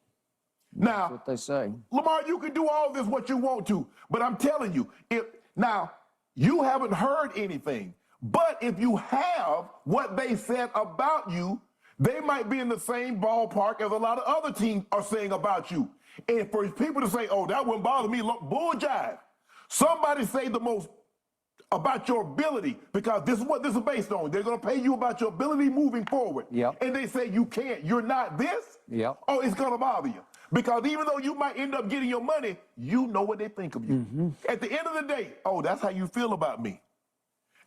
Now, That's what they say. Lamar, you can do all this what you want to, but I'm telling you, now you haven't heard anything. But if you have what they said about you, they might be in the same ballpark as a lot of other teams are saying about you. And for people to say, oh, that wouldn't bother me, bull jive. Somebody say the most about your ability, because this is what this is based on. They're going to pay you about your ability moving forward. Yep. And they say you can't, you're not this. Yep. Oh, it's going to bother you. Because even though you might end up getting your money, you know what they think of you. At the end of the day, oh, that's how you feel about me.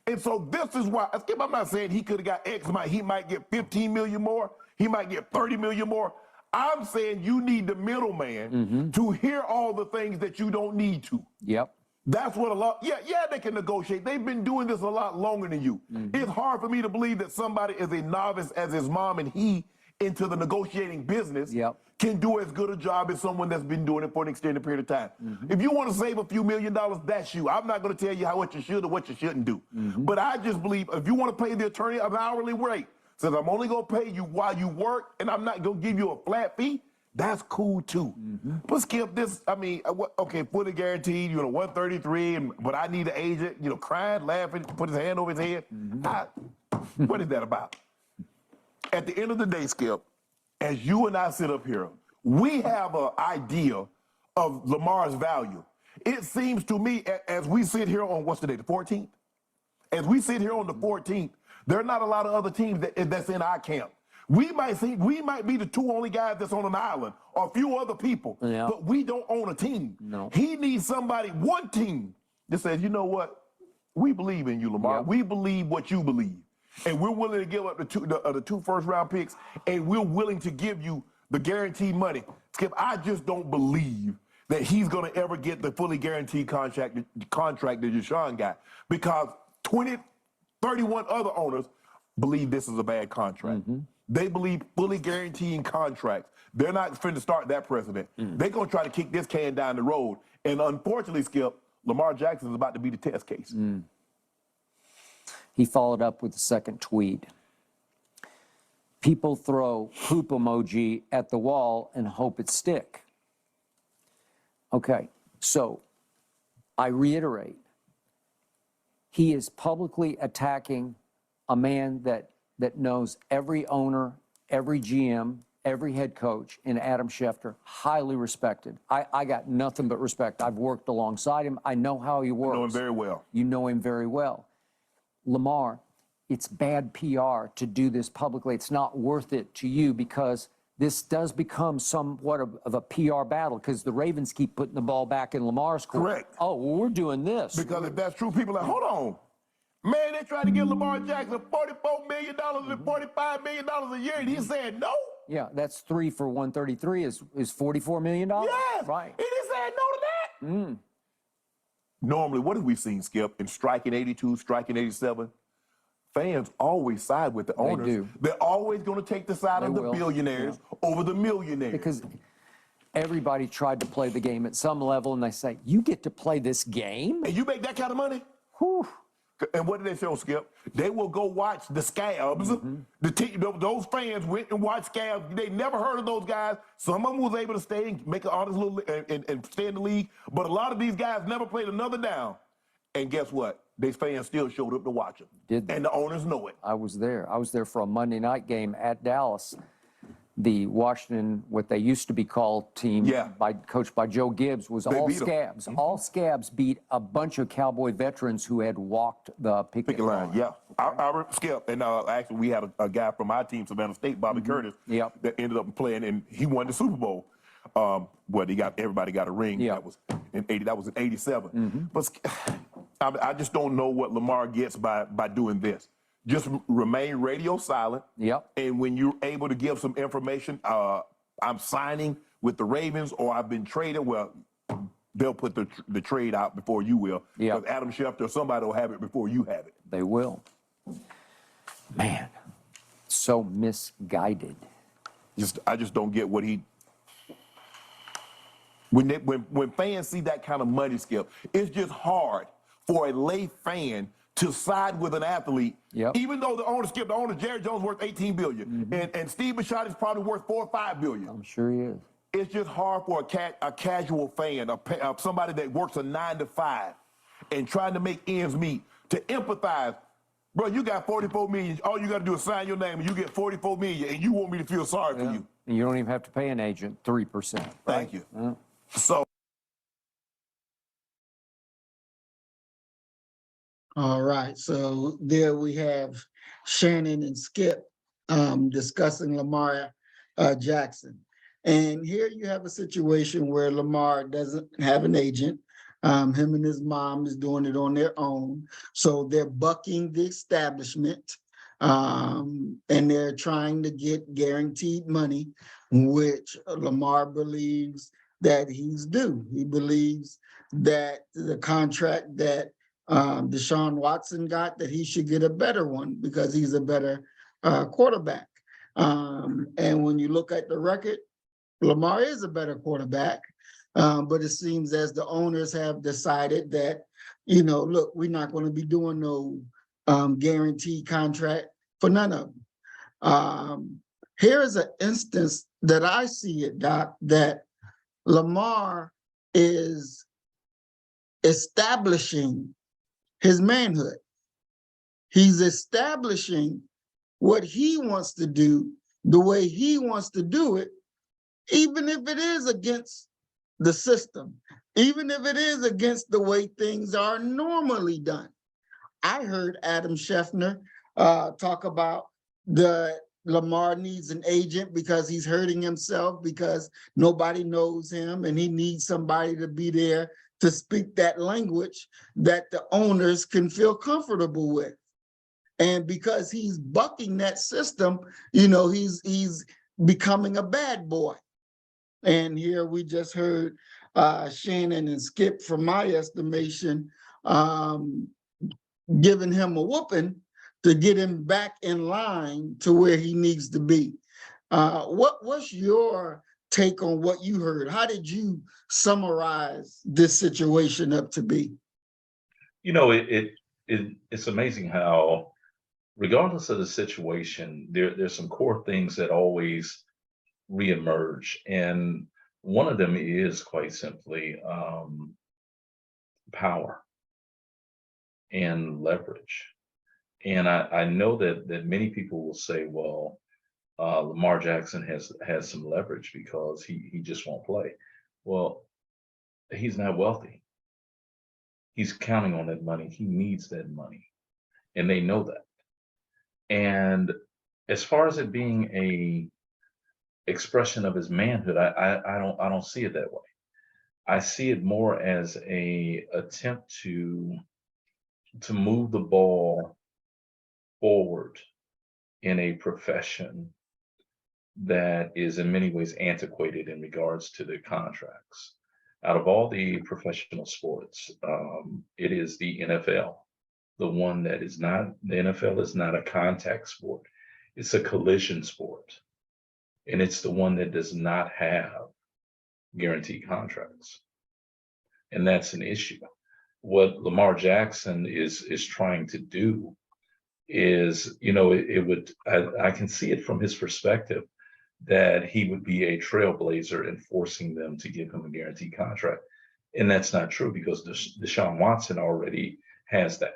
And so this is why, Skip, I'm not saying he could have got X, he might get 15 million more, he might get 30 million more. I'm saying you need the middleman to hear all the things that you don't need to. Yep. That's what they can negotiate. They've been doing this a lot longer than you. It's hard for me to believe that somebody as a novice as his mom and he into the negotiating business can do as good a job as someone that's been doing it for an extended period of time. If you want to save a few $1 million, that's you. I'm not going to tell you what you should or what you shouldn't do. But I just believe if you want to pay the attorney an hourly rate, says I'm only going to pay you while you work and I'm not going to give you a flat fee, that's cool too. But Skip, this, I mean, okay, fully guaranteed, 133, but I need an agent, crying, laughing, put his hand over his head. What is that about? At the end of the day, Skip, as you and I sit up here, we have an idea of Lamar's value. It seems to me, as we sit here on, what's today, the 14th? As we sit here on the 14th, there are not a lot of other teams that's in our camp. We might be the two only guys that's on an island, or a few other people, but we don't own a team. No. He needs somebody, one team, that says, you know what? We believe in you, Lamar. We believe what you believe. And we're willing to give up the two first-round picks, and we're willing to give you the guaranteed money. Skip, I just don't believe that he's going to ever get the fully guaranteed contract that Deshaun got, because 31 other owners believe this is a bad contract. They believe fully guaranteeing contracts. They're not finna start that precedent. They're going to try to kick this can down the road. And unfortunately, Skip, Lamar Jackson is about to be the test case. He followed up with the second tweet. People throw poop emoji at the wall and hope it stick. Okay, so I reiterate, he is publicly attacking a man that knows every owner, every GM, every head coach in Adam Schefter, highly respected. I got nothing but respect. I've worked alongside him. I know how he works. I know him very well. You know him very well. Lamar, it's bad PR to do this publicly. It's not worth it to you, because this does become somewhat of a PR battle, because the Ravens keep putting the ball back in Lamar's court. Correct. Oh, well, we're doing this. Because if that's true, people are like, hold on. Man, they tried to give Lamar Jackson $44 million and $45 million a year, and he said no. Yeah, that's 3 for 133 is $44 million. Yes. Right. And he said no to that. Normally, what have we seen, Skip, in striking 82, striking 87? Fans always side with the owners. do. They're always going to take the side They of the will. billionaires over the millionaires. Because everybody tried to play the game at some level, and they say, you get to play this game? And you make that kind of money? Whew. And what did they show, Skip? They will go watch the Scabs. Those fans went and watched Scabs. They never heard of those guys. Some of them was able to stay and make an honest little and stay in the league. But a lot of these guys never played another down. And guess what? These fans still showed up to watch them. Did they? And the owners know it. I was there. I was there for a Monday night game at Dallas. the Washington, what they used to be called team, Yeah. coached by Joe Gibbs, was all beat 'em. scabs. All scabs beat a bunch of Cowboy veterans who had walked the picket line. Yeah, I remember Skip, and actually we had a guy from our team, Savannah State, Bobby Curtis, Yep. that ended up playing, and he won the Super Bowl. Well, everybody got a ring. Yeah. That was in '80. That was in '87. But I just don't know what Lamar gets by doing this. Just remain radio silent. Yep. And when you're able to give some information, I'm signing with the Ravens, or I've been traded. Well, they'll put the trade out before you will. Yeah. Because Adam Schefter or somebody will have it before you have it. They will. Man, so misguided. I just don't get what he. When fans see that kind of money, Skip, it's just hard for a lay fan to side with an athlete. Yep. Even though the owner Jerry Jones worth $18 billion, and Steve Bisciotti is probably worth $4 or $5 billion. I'm sure he is. It's just hard for a casual fan, somebody that works a 9 to 5, and trying to make ends meet, to empathize. Bro, you got 44 million. All you got to do is sign your name, and you get 44 million, and you want me to feel sorry for you. And you don't even have to pay an agent 3%. Right? Thank you. So. All right, so there we have Shannon and Skip discussing Lamar Jackson. And here you have a situation where Lamar doesn't have an agent. Him and his mom is doing it on their own. So they're bucking the establishment, and they're trying to get guaranteed money, which Lamar believes that he's due. He believes that the contract that Deshaun Watson got, that he should get a better one because he's a better quarterback. And when you look at the record, Lamar is a better quarterback, but it seems as the owners have decided that, look, we're not going to be doing no guaranteed contract for none of them. Here is an instance that I see it, Doc, that Lamar is establishing his manhood. He's establishing what he wants to do, the way he wants to do it, even if it is against the system, even if it is against the way things are normally done. I heard Adam Schefter talk about Lamar needs an agent because he's hurting himself because nobody knows him and he needs somebody to be there to speak that language that the owners can feel comfortable with. And because he's bucking that system, he's becoming a bad boy. And here we just heard Shannon and Skip, from my estimation, giving him a whooping to get him back in line to where he needs to be. What's your take on what you heard? How did you summarize this situation up to be? It's amazing how, regardless of the situation, there's some core things that always reemerge, and one of them is quite simply power and leverage. And I know that many people will say, well, Lamar Jackson has some leverage because he just won't play. Well, he's not wealthy. He's counting on that money. He needs that money, and they know that. And as far as it being a expression of his manhood, I don't see it that way. I see it more as a attempt to move the ball forward in a profession that is in many ways antiquated in regards to the contracts. Out of all the professional sports, it is the NFL, the one that is not, the NFL is not a contact sport. It's a collision sport. And it's the one that does not have guaranteed contracts. And that's an issue. What Lamar Jackson is trying to do is, I can see it from his perspective that he would be a trailblazer in forcing them to give him a guaranteed contract. And that's not true, because Deshaun Watson already has that.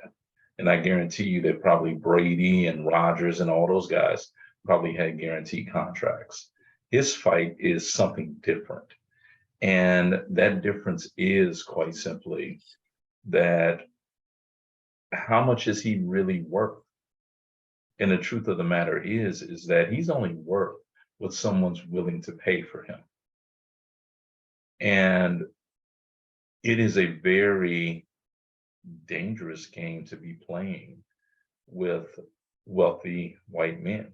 And I guarantee you that probably Brady and Rodgers and all those guys probably had guaranteed contracts. His fight is something different. And that difference is quite simply that how much is he really worth? And the truth of the matter is that he's only worth what someone's willing to pay for him. And it is a very dangerous game to be playing with wealthy white men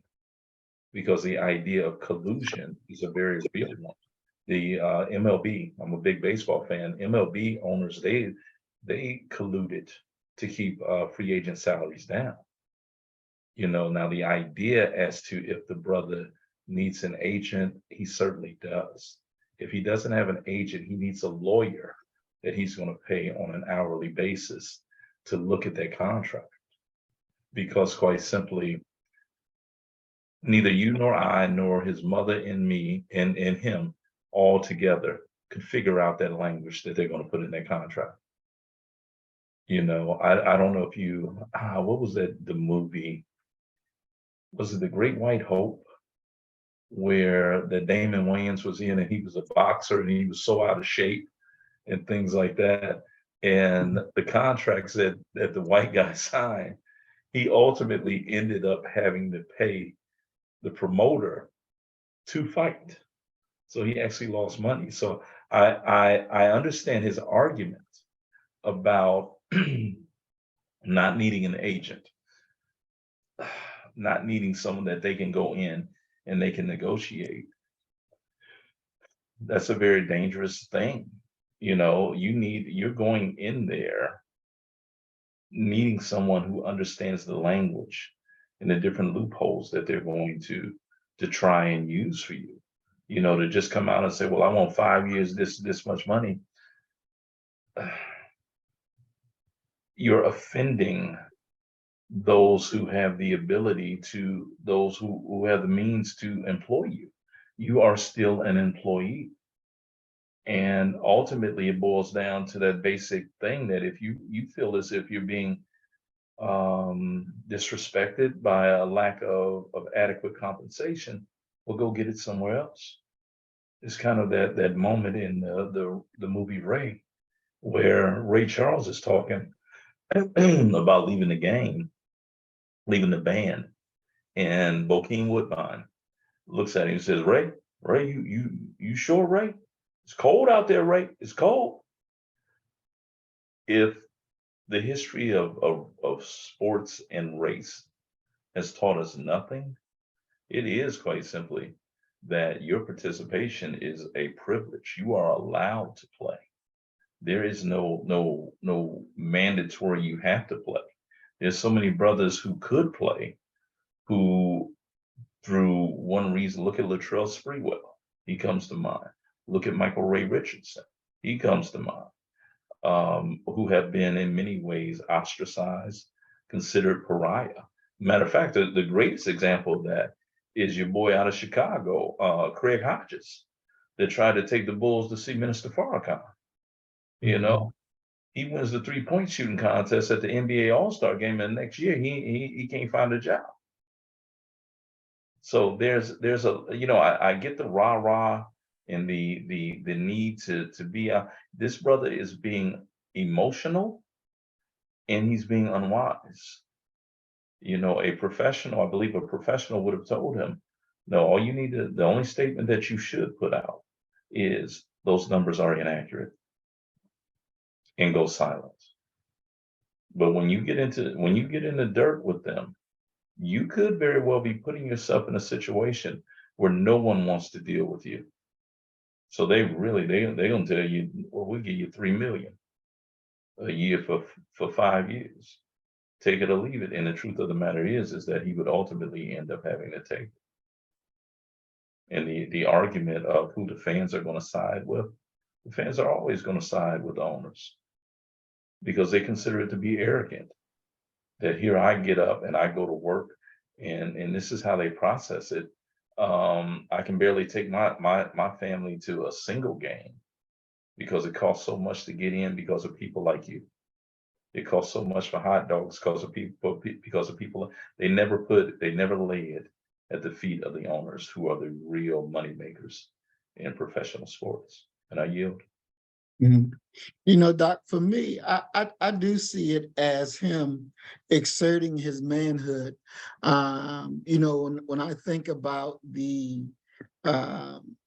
because the idea of collusion is a very real one. The MLB, I'm a big baseball fan. MLB owners, they colluded to keep free agent salaries down. You know, now the idea as to if the brother needs an agent, he certainly does. If he doesn't have an agent, he needs a lawyer that he's going to pay on an hourly basis to look at that contract. Because quite simply, neither you nor I nor his mother and me and him all together could figure out that language that they're going to put in their contract. You know, I don't know if you what was that the movie? Was it The Great White Hope? Where the Damon Wayans was in and he was a boxer and he was so out of shape and things like that. And the contracts that the white guy signed, he ultimately ended up having to pay the promoter to fight. So he actually lost money. So I understand his argument about not needing an agent, not needing someone that they can go in and they can negotiate. That's a very dangerous thing. You know, you're going in there needing someone who understands the language and the different loopholes that they're going to try and use for you. You know, to just come out and say, well, I want 5 years, this much money. You're offending those who have the ability to, those who have the means to employ you. You are still an employee. And ultimately it boils down to that basic thing that if you feel as if you're being disrespected by a lack of adequate compensation, well, go get it somewhere else. It's kind of that moment in the movie Ray, where Ray Charles is talking about leaving the game, leaving the band, and Bokeem Woodbine looks at him and says, Ray, you sure, Ray? It's cold out there, Ray. It's cold. If the history of sports and race has taught us nothing, it is quite simply that your participation is a privilege. You are allowed to play. There is no mandatory you have to play. There's so many brothers who could play, who through one reason, look at Latrell Sprewell, he comes to mind. Look at Michael Ray Richardson, he comes to mind, who have been in many ways ostracized, considered pariah. Matter of fact, the greatest example of that is your boy out of Chicago, Craig Hodges, that tried to take the Bulls to see Minister Farrakhan. You know, he wins the 3-point shooting contest at the NBA All-Star game, and next year he can't find a job. So there's a, you know, I get the rah-rah and the need to be this brother is being emotional and he's being unwise. You know, I believe a professional would have told him, no, all you need to, the only statement that you should put out is those numbers are inaccurate, and go silent. But when you get in the dirt with them, you could very well be putting yourself in a situation where no one wants to deal with you. So they're gonna tell you, well, we'll give you $3 million a year for 5 years. Take it or leave it. And the truth of the matter is that he would ultimately end up having to take it. And the argument of who the fans are going to side with, the fans are always going to side with the owners because they consider it to be arrogant. That here I get up and I go to work, and this is how they process it. I can barely take my family to a single game because it costs so much to get in because of people like you. It costs so much for hot dogs because of people. They never led at the feet of the owners who are the real money makers in professional sports. And I yield. Mhm. You know, Doc, for me, I do see it as him exerting his manhood. You know, when I think about um,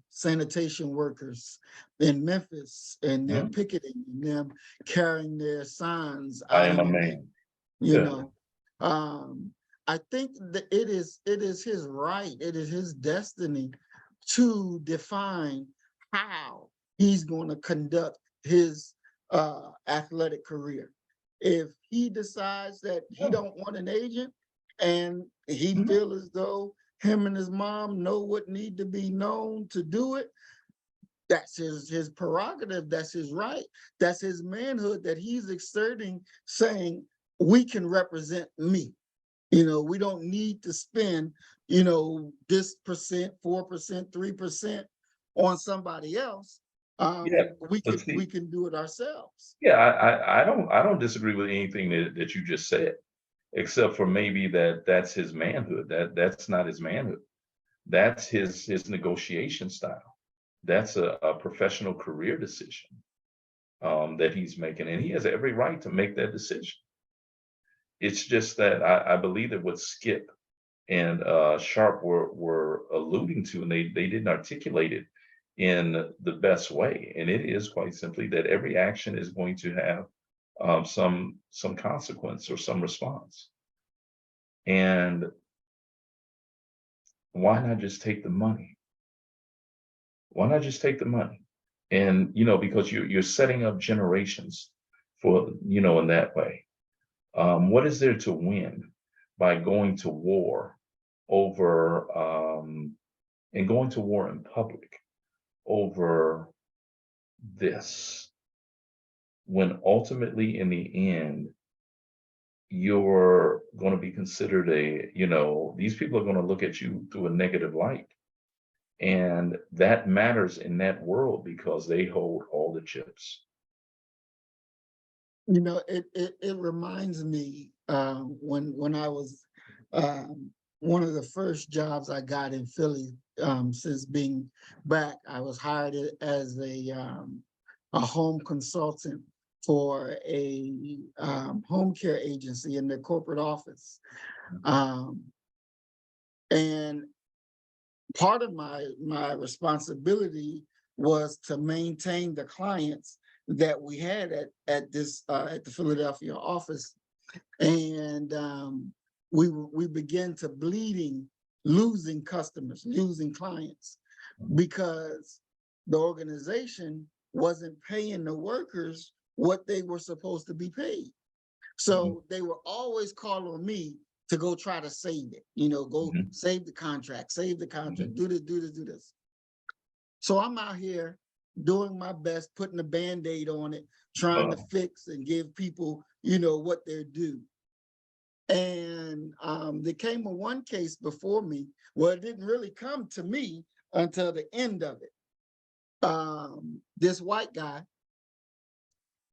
sanitation workers in Memphis, and they're Mhm. picketing, and them carrying their signs I out am in a the rain, man. you Yeah. know. I think that it is his right, it is his destiny to define how he's going to conduct his athletic career. If he decides that he Yeah. don't want an agent, and he Mhm. feel as though him and his mom know what need to be known to do it, that's his prerogative, that's his right, that's his manhood that he's exerting, saying, we can represent me. You know, we don't need to spend, this percent, 4%, 3% on somebody else. Yeah. We But can see, we can do it ourselves. yeah, I don't disagree with anything that you just said, except for maybe that's his manhood. That's not his manhood. That's his negotiation style. That's a professional career decision that he's making, and he has every right to make that decision. It's just that I believe that what Skip and Sharp were alluding to, and they didn't articulate it in the best way. And it is quite simply that every action is going to have some consequence or some response. And why not just take the money? Why not just take the money? And because you're setting up generations for in that way. What is there to win by going to war over and going to war in public over this, when ultimately in the end you're going to be considered these people are going to look at you through a negative light, and that matters in that world because they hold all the chips. It reminds me when I was one of the first jobs I got in Philly, since being back, I was hired as a home consultant for a home care agency in the corporate office. Um, and part of my responsibility was to maintain the clients that we had at the Philadelphia office, and we began to losing customers, losing clients, because the organization wasn't paying the workers what they were supposed to be paid. Mhm. So they were always calling on me to go try to save it, go Mhm. save the contract, Mhm. do this, do this, do this. So I'm out here doing my best, putting a Band-Aid on it, trying to Uh, fix and give people, what they're due. And there came one case before me. Well, it didn't really come to me until the end of it. This white guy,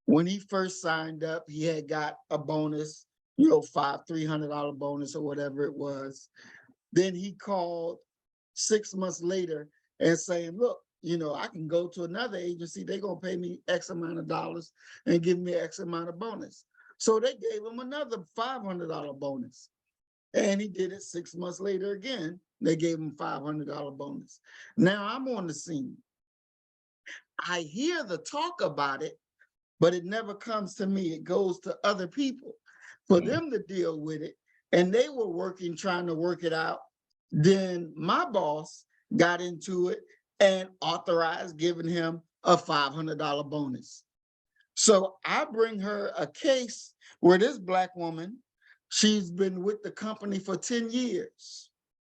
when he first signed up, he had got a bonus, $300 bonus or whatever it was. Then he called 6 months later and saying, look, I can go to another agency. They're going to pay me X amount of dollars and give me X amount of bonus. So they gave him another $500 bonus. And he did it 6 months later again. They gave him $500 bonus. Now I'm on the scene. I hear the talk about it, but it never comes to me. It goes to other people for mhm. them to deal with it. And they were trying to work it out. Then my boss got into it and authorized giving him a $500 bonus. So I bring her a case where this Black woman, she's been with the company for 10 years,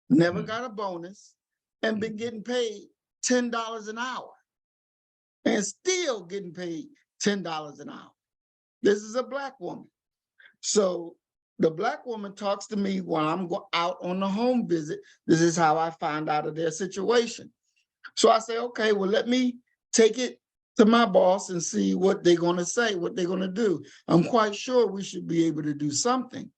never Mhm. got a bonus, and been Mhm. getting paid $10 an hour, and still getting paid $10 an hour. This is a Black woman. So the Black woman talks to me while I'm out on the home visit. This is how I find out of their situation. So I say, okay, well, let me take it to my boss and see what they're going to say, what they're going to do. I'm quite sure we should be able to do something.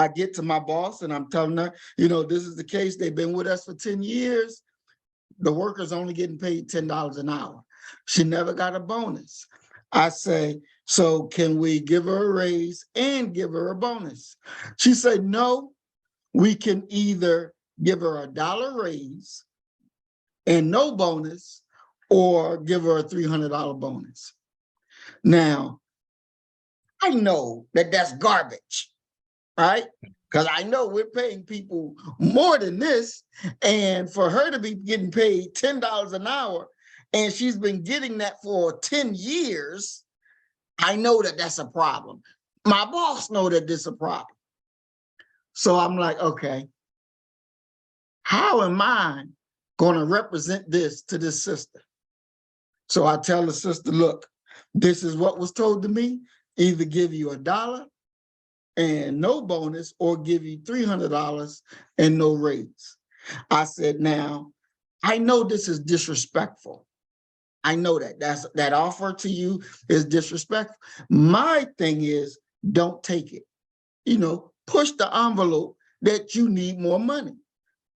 I get to my boss and I'm telling her, you know, this is the case. They've been with us for 10 years. The worker's only getting paid $10 an hour. She never got a bonus. I say, so can we give her a raise and give her a bonus? She said, no, we can either give her $1 raise and no bonus, or give her a $300 bonus. Now, I know that that's garbage, right? Because I know we're paying people more than this, and for her to be getting paid $10 an hour, and she's been getting that for 10 years, I know that that's a problem. My boss know that this is a problem. So I'm like, okay, how am I going to represent this to this sister? So I tell the sister, look, this is what was told to me. Either give you $1 and no bonus, or give you $300 and no raise. I said, now, I know this is disrespectful. I know that that offer to you is disrespectful. My thing is, don't take it. You know, push the envelope that you need more money,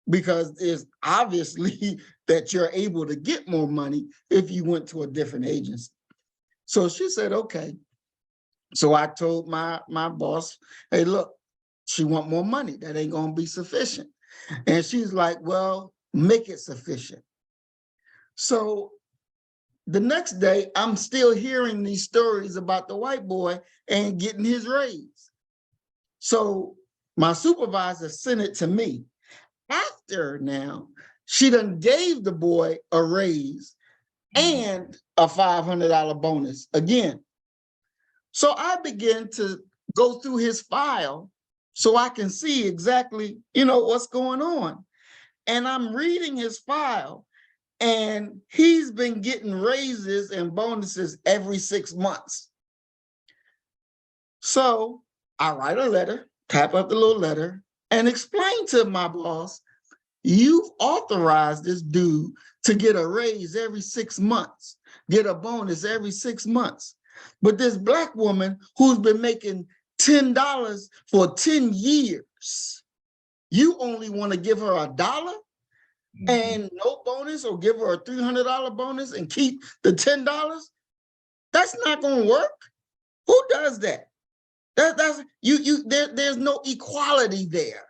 because it's obviously that you're able to get more money if you went to a different agency. So she said, okay. So I told my boss, hey, look, she want more money. That ain't gonna be sufficient. And she's like, well, make it sufficient. So the next day, I'm still hearing these stories about the white boy and getting his raise. So my supervisor sent it to me. After now, she done gave the boy a raise and a $500 bonus again. So I began to go through his file so I can see exactly, you know, what's going on. And I'm reading his file, and he's been getting raises and bonuses every 6 months. So I write a letter, type up the little letter, and explain to my boss, you've authorized this dude to get a raise every 6 months, get a bonus every 6 months. But this Black woman who's been making $10 for 10 years, you only want to give her $1 and no bonus, or give her a $300 bonus and keep the $10? That's not going to work. Who does that? There's no equality there.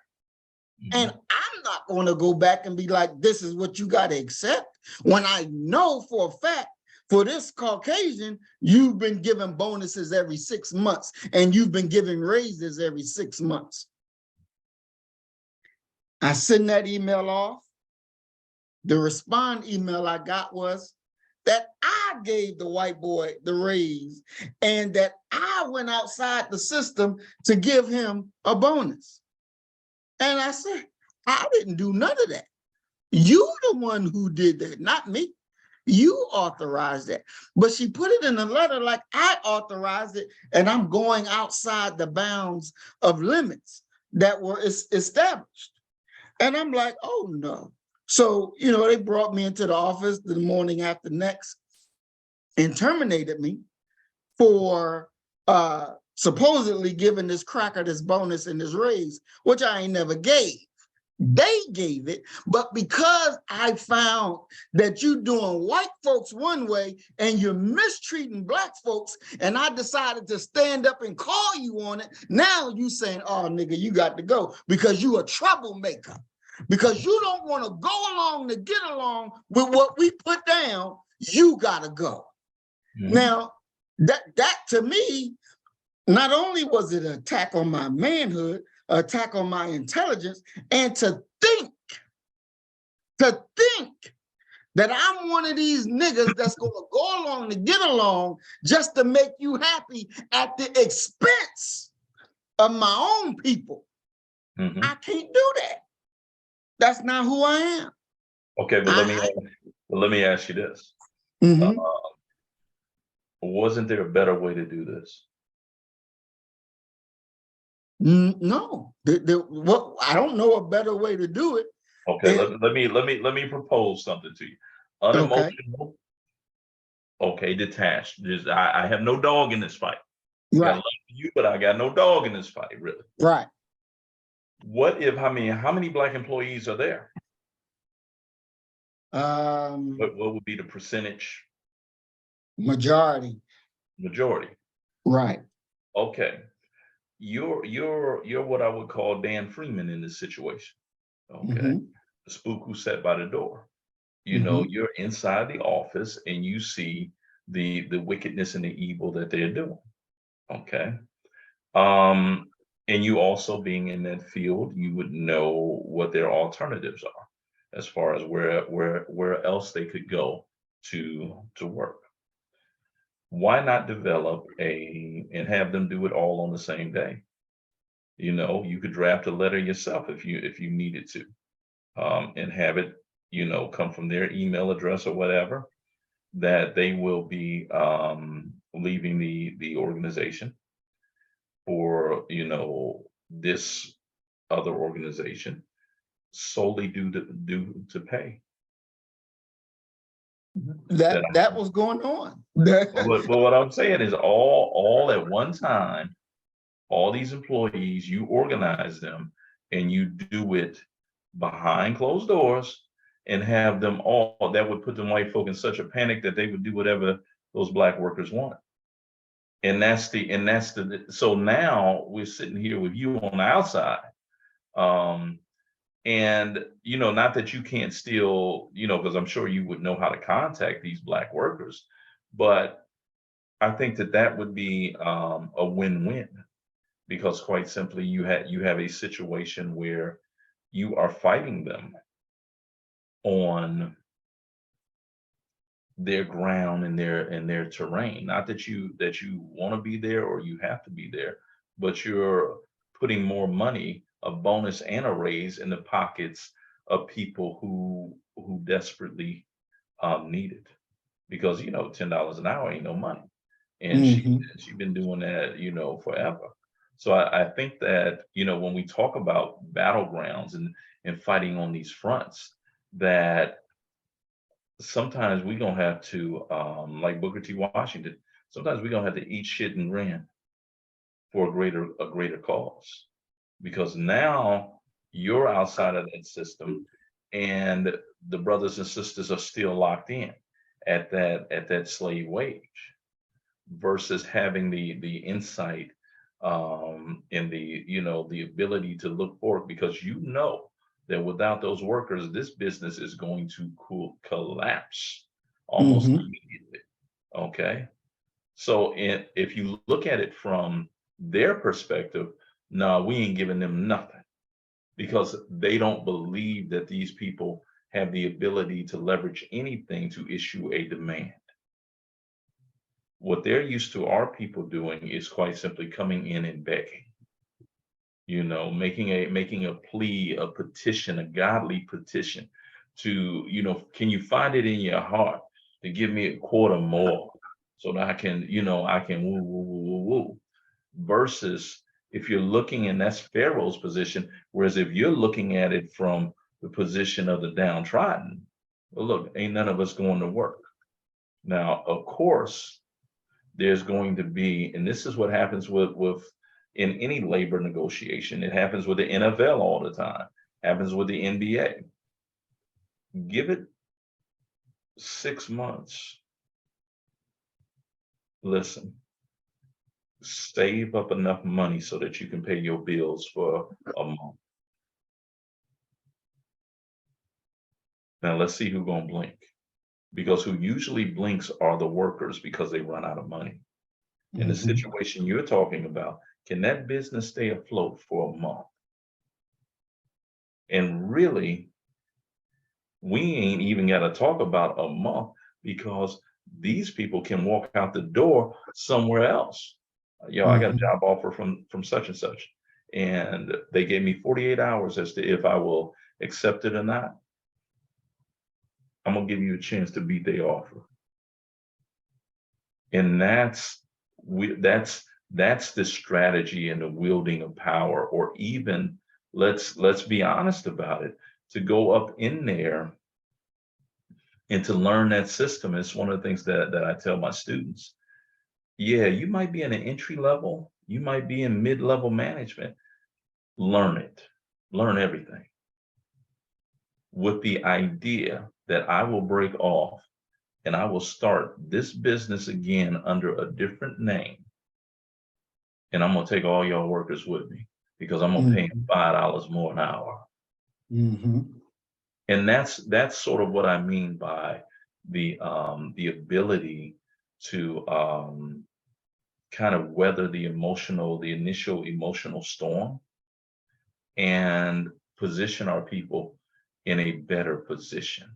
And I'm not going to go back and be like, this is what you got to accept, when I know for a fact, for this Caucasian, you've been giving bonuses every 6 months and you've been giving raises every 6 months. I send that email off. The respond email I got was that I gave the white boy the raise and that I went outside the system to give him a bonus. And I said, I didn't do none of that. You the one who did that, not me. You authorized that. But she put it in a letter like I authorized it, and I'm going outside the bounds of limits that were established. And I'm like, oh no. So, you know, they brought me into the office the morning after next and terminated me for supposedly giving this cracker this bonus and this raise, which I ain't never gave. They gave it, but because I found that you're doing white folks one way and you're mistreating Black folks, and I decided to stand up and call you on it, now you saying, oh, nigga, you got to go because you a troublemaker. Because you don't want to go along to get along with what we put down, you got to go. Now, that to me, not only was it an attack on my manhood, an attack on my intelligence, and to think that I'm one of these niggas that's going to go along to get along just to make you happy at the expense of my own people. I can't do that. That's not who I am. Okay, but let me ask you this. Wasn't there a better way to do this? No, well, I don't know a better way to do it. Okay, let me propose something to you. Unemotional, okay, detached. I have no dog in this fight. Right. Got love for you, but I got no dog in this fight, really. Right. What if, how many black employees are there? What would be the percentage Majority, majority? right. Okay. You're what I would call Dan Freeman in this situation. Okay. Mhm, The spook who sat by the door. mhm. You're inside the office and you see the wickedness and the evil that they're doing. Okay. Um, and you also being in that field, you would know what their alternatives are as far as where else they could go to work. Why not develop and have them do it all on the same day? You could draft a letter yourself if you needed to, and have it, come from their email address or whatever, that they will be leaving the organization for this other organization solely due to pay. That That was going on. but what I'm saying is all at one time, all these employees, you organize them and you do it behind closed doors and have them all, that would put the white folk in such a panic that they would do whatever those black workers want. So now we're sitting here with you on the outside. And not that you can't still, because I'm sure you would know how to contact these black workers, but I think that would be a win-win, because quite simply you have a situation where you are fighting them on their ground and their terrain. Not that you want to be there or you have to be there, but you're putting more money, a bonus and a raise, in the pockets of people who desperately need it. Because $10 an hour ain't no money, and Mhm. she's been doing that forever. So I think that when we talk about battlegrounds and fighting on these fronts, that sometimes we're gonna have to, like Booker T. Washington, sometimes we're gonna have to eat shit and grin for a greater cause. Because now you're outside of that system, and the brothers and sisters are still locked in at that slave wage, versus having the insight, and the ability to look forward, because that without those workers, this business is going to collapse almost Mhm. immediately. Okay. So if you look at it from their perspective, no, we ain't giving them nothing, because they don't believe that these people have the ability to leverage anything to issue a demand. What they're used to our people doing is quite simply coming in and begging, making a plea, a petition, a godly petition to, can you find it in your heart to give me a quarter more so that I can woo, woo, woo, woo, woo. Versus if you're looking, and that's Pharaoh's position, whereas if you're looking at it from the position of the downtrodden, well, look, ain't none of us going to work. Now, of course, there's going to be, and this is what happens with in any labor negotiation. It happens with the NFL all the time, happens with the NBA. Give it 6 months. Listen, save up enough money so that you can pay your bills for a month. Now let's see who's gonna blink. Because who usually blinks are the workers, because they run out of money. In the Mhm. situation you're talking about, can that business stay afloat for a month? And really, we ain't even got to talk about a month, because these people can walk out the door somewhere else. Yo, I got a Mhm. job offer from such and such, and they gave me 48 hours as to if I will accept it or not. I'm gonna give you a chance to beat their offer. And that's the strategy and the wielding of power. Or even, let's be honest about it, to go up in there and to learn that system. Is one of the things that I tell my students. Yeah, you might be in an entry level, you might be in mid-level management. Learn it. learn everything with the idea that I will break off and I will start this business again under a different name. And I'm going to take all y'all workers with me because I'm going to pay them $5 more an hour. And that's sort of what I mean by the ability to kind of weather the initial emotional storm and position our people in a better position.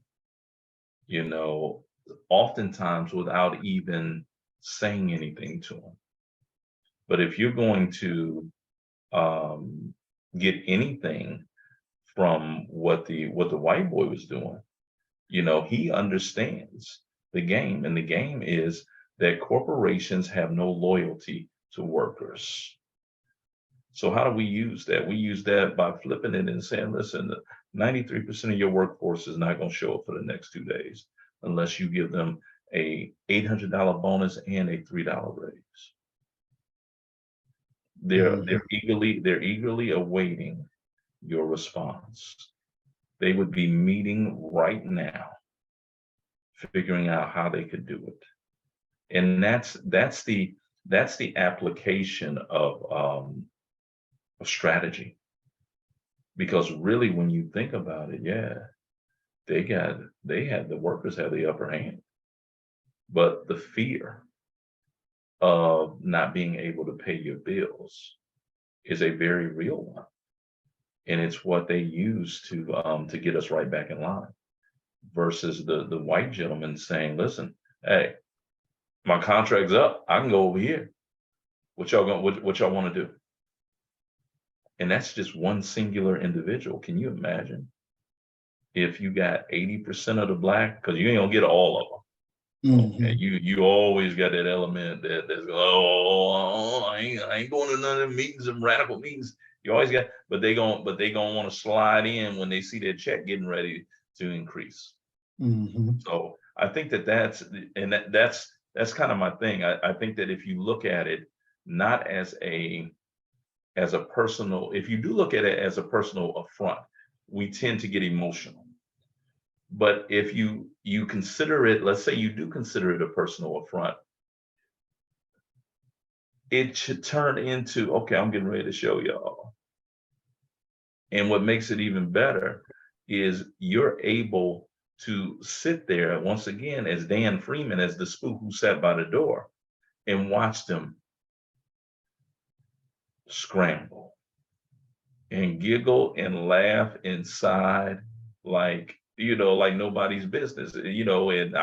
You know, oftentimes without even saying anything to them. But if you're going to get anything from what the white boy was doing, you know, he understands the game, and the game is that corporations have no loyalty to workers. So how do we use that? We use that by flipping it and saying, listen, 93% of your workforce is not going to show up for the next 2 days unless you give them a $800 bonus and a $3 raise. They're eagerly awaiting your response. They would be meeting right now, figuring out how they could do it. And that's the application of strategy. Because really, when you think about it, yeah, the workers have the upper hand. But the fear of not being able to pay your bills is a very real one. And it's what they use to get us right back in line. Versus the white gentleman saying, listen, hey, my contract's up. I can go over here. What y'all want to do? And that's just one singular individual. Can you imagine if you got 80% of the black, because you ain't gonna get all of them. Okay, you always got that element that's I ain't going to none of the meetings and radical meetings. You always got, but they gonna want to slide in when they see their check getting ready to increase. So I think that's kind of my thing. I think that if you look at it not as a personal, if you do look at it as a personal affront, we tend to get emotional. But if you consider it, let's say you do consider it a personal affront, it should turn into, okay, I'm getting ready to show y'all. And what makes it even better is you're able to sit there once again as Dan Freeman, as the spook who sat by the door, and watch them scramble and giggle and laugh inside like, you know, like nobody's business, you know. And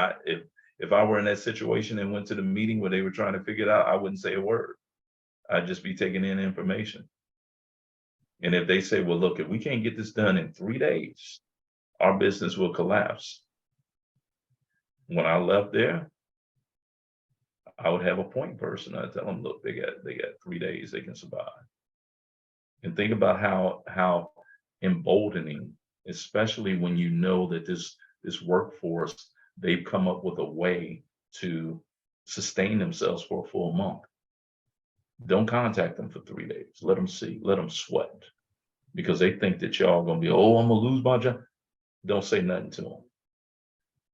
if I were in that situation and went to the meeting where they were trying to figure it out, I wouldn't say a word. I'd just be taking in information. And if they say, well, look, if we can't get this done in 3 days, our business will collapse. When I left there, I would have a point person. I'd tell them, look, they got 3 days, they can survive. And think about how emboldening, especially when you know that this workforce, they've come up with a way to sustain themselves for a full month. Don't contact them for 3 days. Let them see, let them sweat, because they think that y'all gonna be, oh, I'm gonna lose my job. Don't say nothing to them.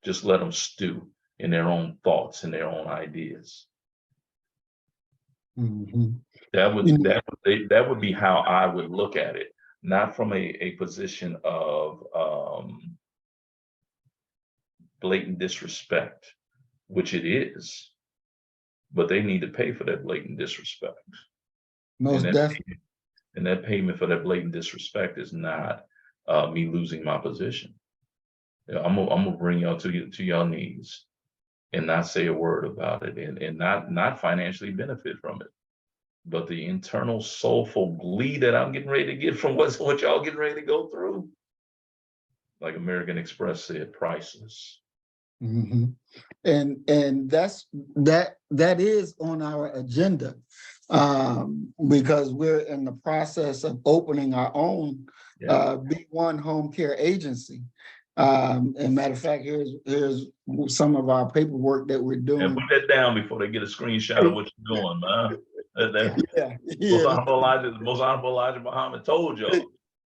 Just let them stew in their own thoughts and their own ideas. That would be how I would look at it, not from a position of blatant disrespect, which it is, but they need to pay for that blatant disrespect. Most definitely. And that payment for that blatant disrespect is not me losing my position. I'm gonna bring y'all to your knees and not say a word about it, and not financially benefit from it. But the internal soulful glee that I'm getting ready to get from what y'all getting ready to go through, like American Express said, priceless. And that is on our agenda, because we're in the process of opening our own B1 home care agency. And matter of fact, here's some of our paperwork that we're doing. And put that down before they get a screenshot of what you're doing, man. Most Honorable Elijah Muhammad told y'all.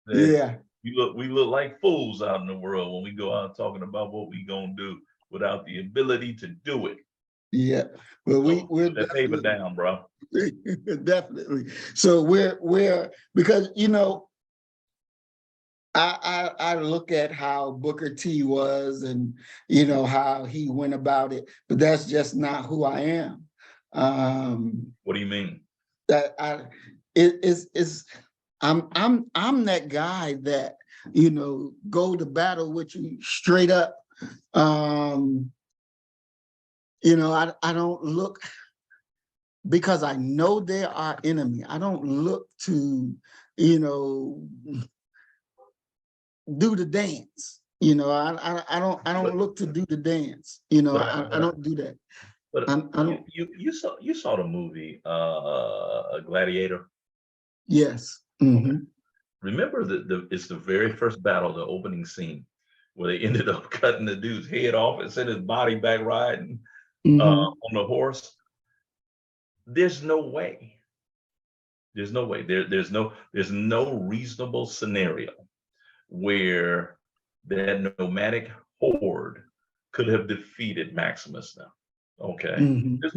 that Yeah. we look like fools out in the world when we go out talking about what we gonna do without the ability to do it. Yeah. Well, So we're put that paper definitely down, bro. definitely. So we're because I look at how Booker T was and how he went about it, but that's just not who I am. What do you mean? That it's I'm that guy that go to battle with you straight up. I don't look, because I know they're our enemy. I don't look to do the dance. I don't look to do the dance. I don't do that. But I don't. you saw the movie Gladiator. Yes. Okay. Remember it's the very first battle, the opening scene, where they ended up cutting the dude's head off and sent his body back riding on the horse. There's no way. There's no way. There's no reasonable scenario where that nomadic horde could have defeated Maximus now. Okay. There's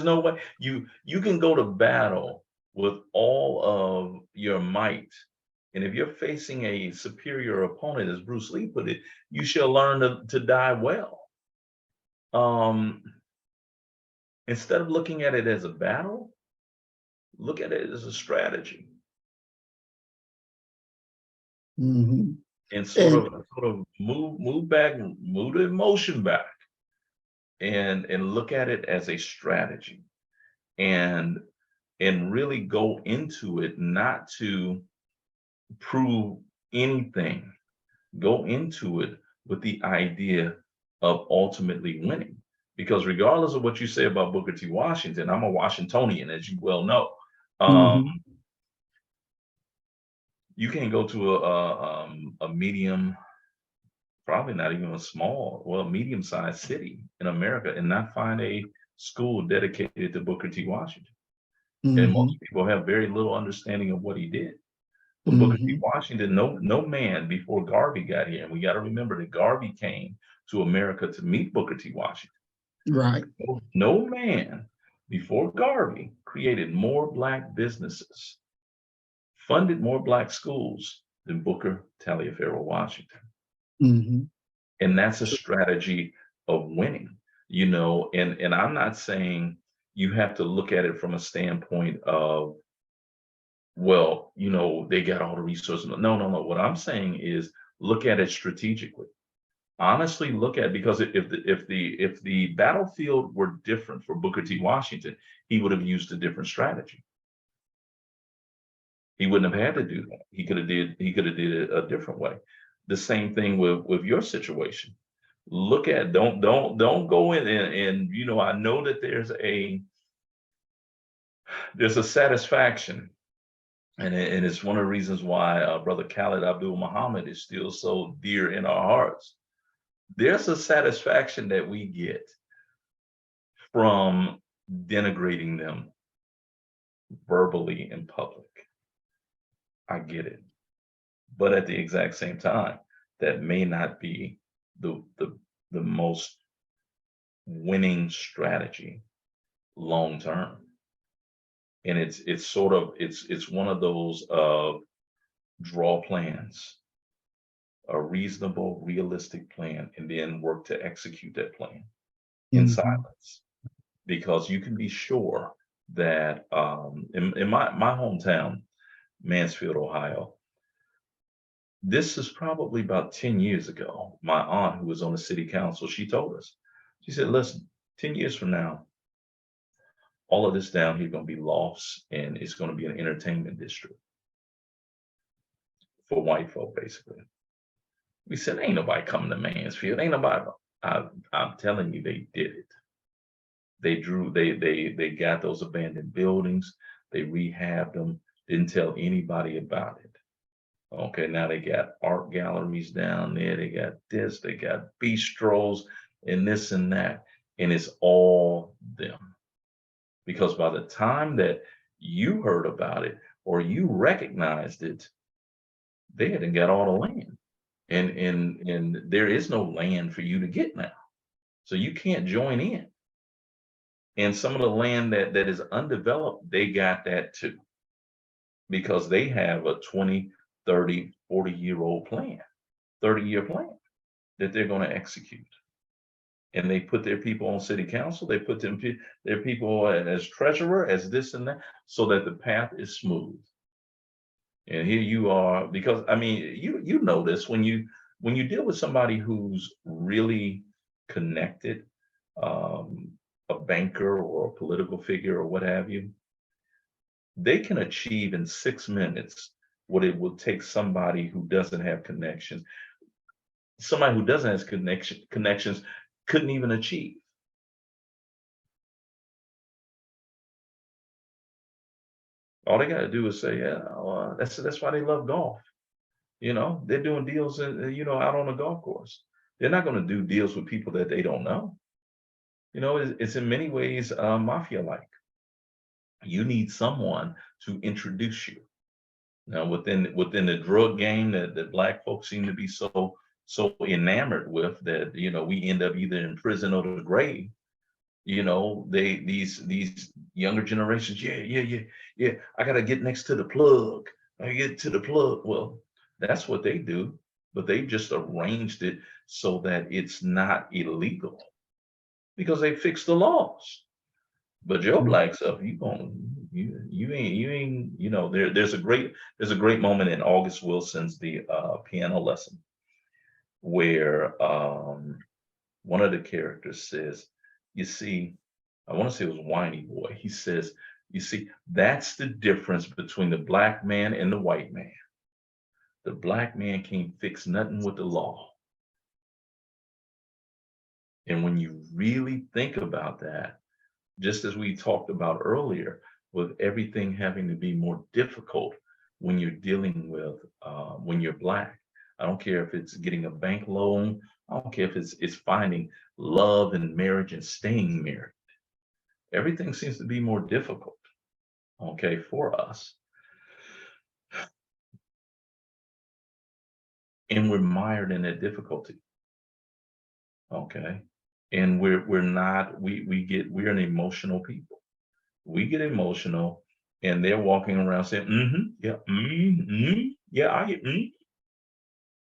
no way. You can go to battle with all of your might. And if you're facing a superior opponent, as Bruce Lee put it, you shall learn to die well. Instead of looking at it as a battle, look at it as a strategy. And sort of move back, move the emotion back, and look at it as a strategy, and really go into it not to prove anything. Go into it with the idea of ultimately winning. Because regardless of what you say about Booker T. Washington, I'm a Washingtonian, as you well know. You can't go to a medium, probably not even a small, well, medium-sized city in America and not find a school dedicated to Booker T. Washington. And most people have very little understanding of what he did. But Booker T. Washington, no man before Garvey got here, and we got to remember that Garvey came to America to meet Booker T. Washington. Right. No man before Garvey created more Black businesses, funded more Black schools than Booker Taliaferro Washington. And that's a strategy of winning, and I'm not saying you have to look at it from a standpoint of, well, they got all the resources. No. What I'm saying is look at it strategically. Honestly, look at, because if the battlefield were different for Booker T. Washington, he would have used a different strategy. He wouldn't have had to do that. He could have did it a different way. The same thing with your situation. Look at, don't go in and I know that there's a satisfaction, and it's one of the reasons why Brother Khalid Abdul Muhammad is still so dear in our hearts. There's a satisfaction that we get from denigrating them verbally in public. I get it. But at the exact same time, that may not be the most winning strategy long term. And it's sort of it's one of those draw plans, a reasonable, realistic plan, and then work to execute that plan in silence. Because you can be sure that in my hometown, Mansfield, Ohio, this is probably about 10 years ago. My aunt, who was on the city council, she told us, she said, listen, 10 years from now, all of this down here going to be lost, and it's going to be an entertainment district for white folk, basically. We said, ain't nobody coming to Mansfield. Ain't nobody. I'm telling you, they did it. They got those abandoned buildings. They rehabbed them. Didn't tell anybody about it. Okay, now they got art galleries down there. They got this, they got bistros and this and that. And it's all them. Because by the time that you heard about it or you recognized it, they hadn't got all the land. And there is no land for you to get now. So you can't join in. And some of the land that is undeveloped, they got that too. Because they have a 20, 30, 40-year-old plan, 30-year plan that they're going to execute. And they put their people on city council, they put their people as treasurer, as this and that, so that the path is smooth. And here you are, because I mean, you know this when you deal with somebody who's really connected, a banker or a political figure or what have you, they can achieve in 6 minutes what it will take somebody who doesn't have connections. Somebody who doesn't have connections couldn't even achieve. All they got to do is say, yeah, that's why they love golf. You know, they're doing deals, out on the golf course. They're not going to do deals with people that they don't know. You know, it's in many ways mafia-like. You need someone to introduce you. Now, within the drug game that Black folks seem to be so enamored with, that we end up either in prison or the grave. These younger generations, yeah, I gotta get next to the plug. I get to the plug. Well, that's what they do, but they've just arranged it so that it's not illegal because they fixed the laws. But your black stuff, you ain't, there's a great moment in August Wilson's The Piano Lesson where one of the characters says, you see, I want to say it was Whiny Boy. He says, you see, that's the difference between the black man and the white man. The black man can't fix nothing with the law. And when you really think about that, just as we talked about earlier, with everything having to be more difficult when you're dealing with, when you're black. I don't care if it's getting a bank loan. I don't care if it's finding love and marriage and staying married. Everything seems to be more difficult, okay, for us. And we're mired in that difficulty, okay? And we're an emotional people. We get emotional, and they're walking around saying, yeah, I get,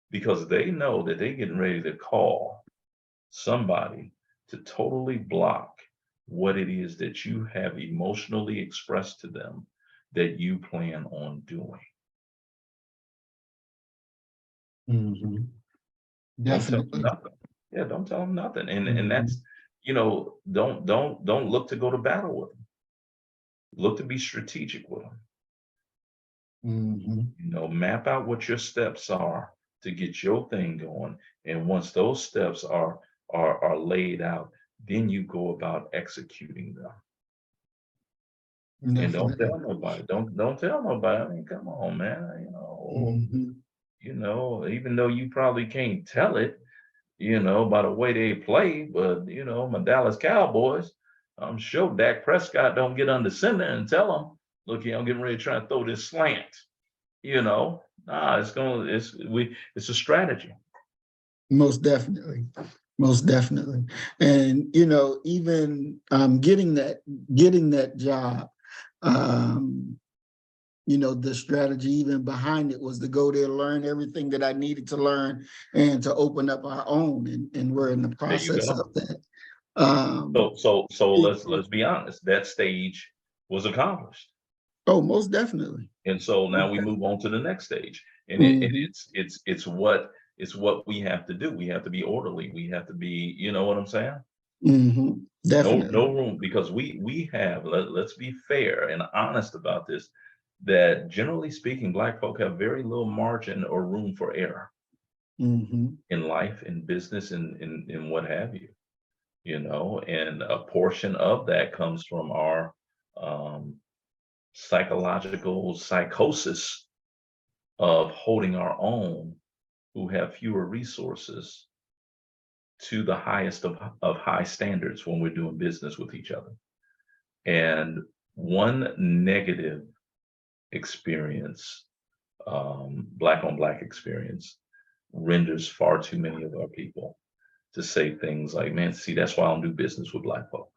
because they know that they're getting ready to call somebody to totally block what it is that you have emotionally expressed to them that you plan on doing. Mm-hmm. Don't tell them Definitely. nothing. Yeah, don't tell them nothing. And that's, don't look to go to battle with them. Look to be strategic with them. Mm-hmm. Map out what your steps are to get your thing going. And once those steps are laid out, then you go about executing them. And don't Definitely. tell nobody. Don't tell nobody. I mean, come on, man. Mm-hmm. Even though you probably can't tell it, by the way they play, but my Dallas Cowboys, I'm sure Dak Prescott don't get under center and tell them, look here, I'm getting ready to try to throw this slant. It's a strategy. Most definitely. Most definitely. And even getting that job, the strategy even behind it was to go there, learn everything that I needed to learn, and to open up our own. And we're in the process of that. So let's be honest. That stage was accomplished. Oh, most definitely. And so now we move on to the next stage, and it's what we have to do. We have to be orderly. We have to be, you know what I'm saying? Mm-hmm. Definitely. No room, because we have, let's be fair and honest about this, that generally speaking, Black folk have very little margin or room for error in life, in business, in what have you. And a portion of that comes from our psychological psychosis of holding our own, who have fewer resources, to the highest of high standards when we're doing business with each other. And one negative experience black on black experience renders far too many of our people to say things like, man, see, that's why I don't do business with black folk.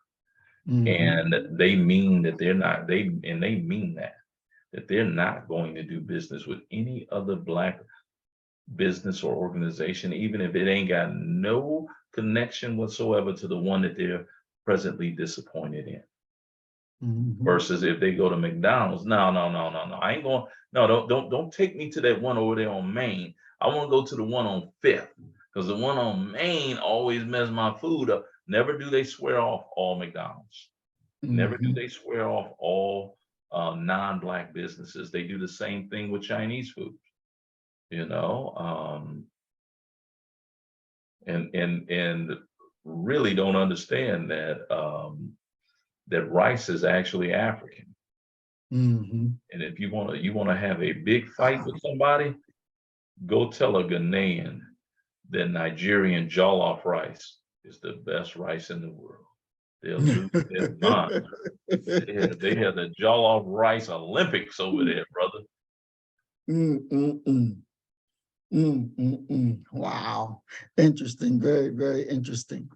And they mean that they mean that they're not going to do business with any other black business or organization, even if it ain't got no connection whatsoever to the one that they're presently disappointed in. Versus if they go to McDonald's, no, I ain't going. No, don't take me to that one over there on Main. I want to go to the one on Fifth, because the one on Main always mess my food up. Never do they swear off all McDonald's. Never do they swear off all non-black businesses. They do the same thing with Chinese food, you know, and really don't understand that that rice is actually African. And if you want to have a big fight with somebody, go tell a Ghanaian that Nigerian jollof rice is the best rice in the world. They'll lose their mind. They have the jollof rice Olympics over there, brother. Wow. Interesting. Very, very interesting.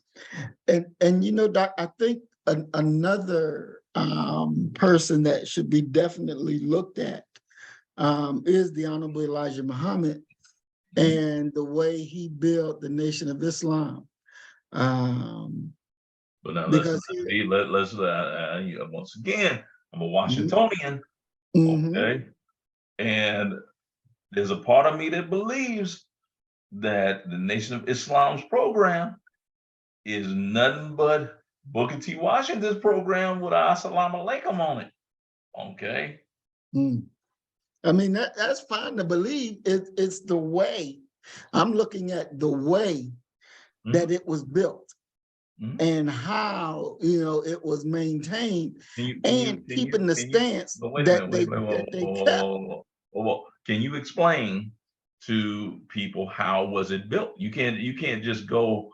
And you know, Doc, I think another person that should be definitely looked at is the Honorable Elijah Muhammad and the way he built the Nation of Islam. But now Because let's once again, I'm a Washingtonian, okay, and there's a part of me that believes that the Nation of Islam's program is nothing but Booker T. Washington's program with Assalamu Alaikum on it. Okay. I mean, that's fine to believe. It's the way. I'm looking at the way that it was built and how, you know, it was maintained and keeping the stance that they kept. Can you explain to people how was it built? You can't just throw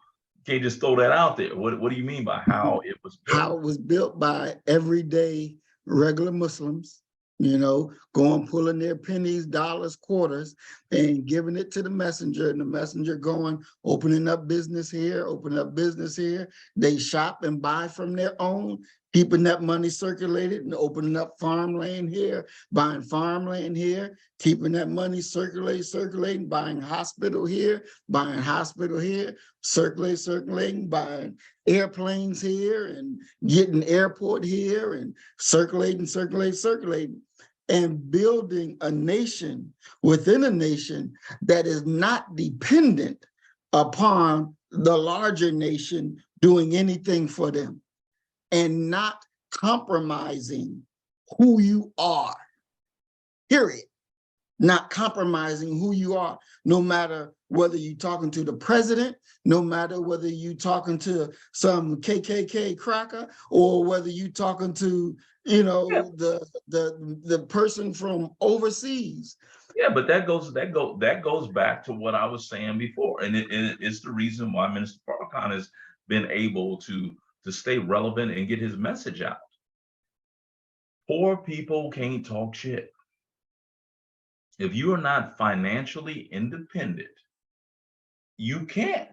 that out there. What do you mean by how it was built? How it was built by everyday regular Muslims, you know, going, pulling their pennies, dollars, quarters, and giving it to the messenger, and the messenger going, opening up business here, opening up business here. They shop and buy from their own, keeping that money circulated and opening up farmland here, buying farmland here, keeping that money circulating, buying hospital here, buying hospital here, circulating, buying airplanes here and getting airport here and circulating, and building a nation within a nation that is not dependent upon the larger nation doing anything for them, and not compromising who you are, period. Not compromising who you are, no matter whether you're talking to the president, no matter whether you're talking to some KKK cracker, or whether you're talking to, you know, the person from overseas. Yeah, but that goes back to what I was saying before, and it's the reason why Minister Farrakhan has been able to stay relevant and get his message out. Poor people can't talk shit. If you are not financially independent, you can't,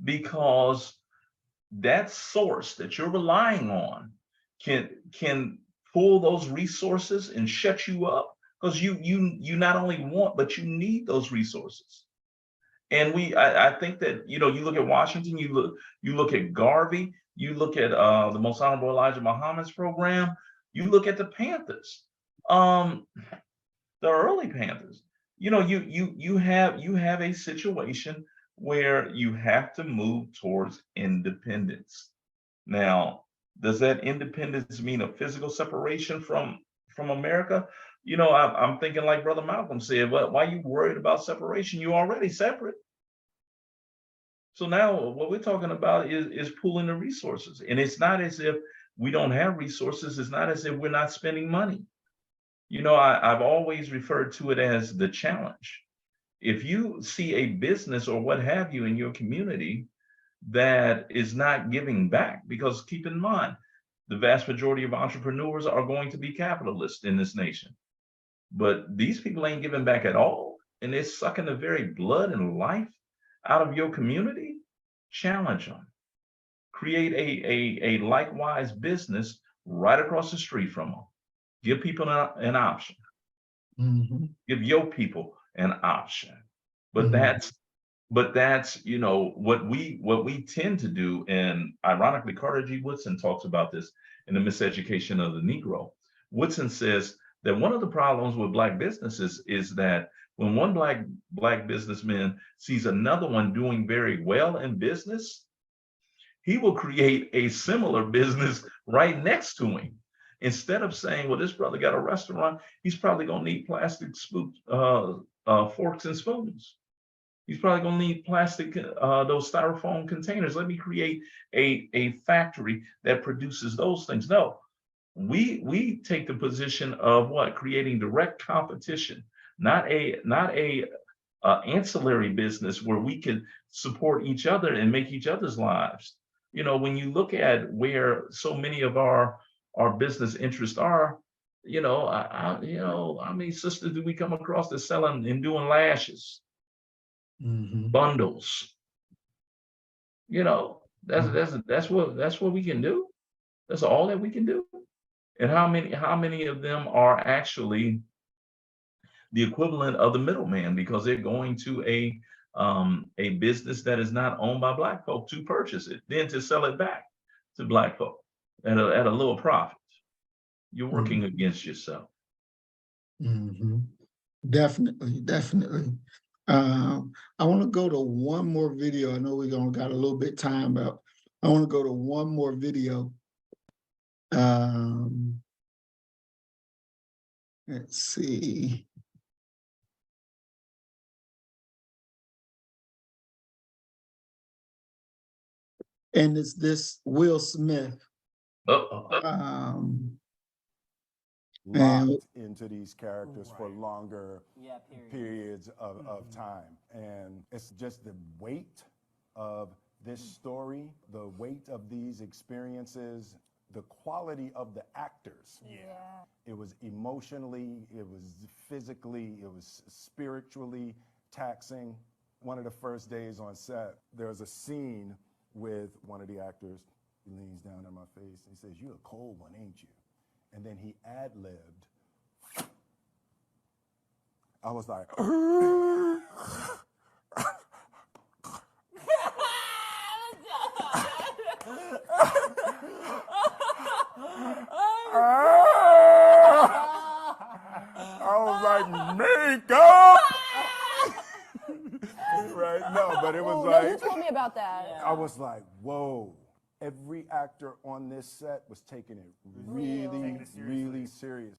because that source that you're relying on can pull those resources and shut you up, because you not only want, but you need those resources. And I think that, you know, you look at Washington, you look at Garvey, you look at the Most Honorable Elijah Muhammad's program, you look at the Panthers, the early Panthers. You know, you have a situation where you have to move towards independence. Now, does that independence mean a physical separation from America? You know, I'm thinking like Brother Malcolm said, well, why are you worried about separation? You're already separate. So now what we're talking about is pooling the resources. And it's not as if we don't have resources. It's not as if we're not spending money. You know, I've always referred to it as the challenge. If you see a business or what have you in your community that is not giving back, because keep in mind, the vast majority of entrepreneurs are going to be capitalists in this nation. but these people ain't giving back at all, and they're sucking the very blood and life out of your community. Challenge them. Create a likewise business right across the street from them. Give people an option. Give your people an option. But that's you know what we tend to do. And ironically, Carter G. Woodson talks about this in The Miseducation of the Negro. Woodson says that one of the problems with Black businesses is that when one black businessman sees another one doing very well in business, he will create a similar business right next to him. Instead of saying, well, this brother got a restaurant, he's probably gonna need plastic forks and spoons. He's probably gonna need plastic, those styrofoam containers. Let me create a factory that produces those things. No, we take the position of what? Creating direct competition, not a ancillary business where we can support each other and make each other's lives. You know, when you look at where so many of our business interests are, you know, how many sisters do we come across that's selling and doing lashes, bundles? You know, that's what we can do. That's all that we can do. And how many of them are actually the equivalent of the middleman, because they're going to a business that is not owned by Black folk to purchase it, then to sell it back to Black folk at a lower profit. You're working against yourself. Definitely, definitely. I want to go to one more video. I know we got a little bit time, but I want to go to one more video. Let's see. And it's this Will Smith. Locked into these characters for longer periods of time. And it's just the weight of this story, the weight of these experiences, the quality of the actors. It was emotionally, it was physically, it was spiritually taxing. One of the first days on set, there was a scene with one of the actors. He leans down in my face and he says, "You're a cold one, ain't you?" And then he ad-libbed. I was like, makeup! Right? No, but it was like. You told me about that. I was like, whoa. Every actor on this set was taking it really serious.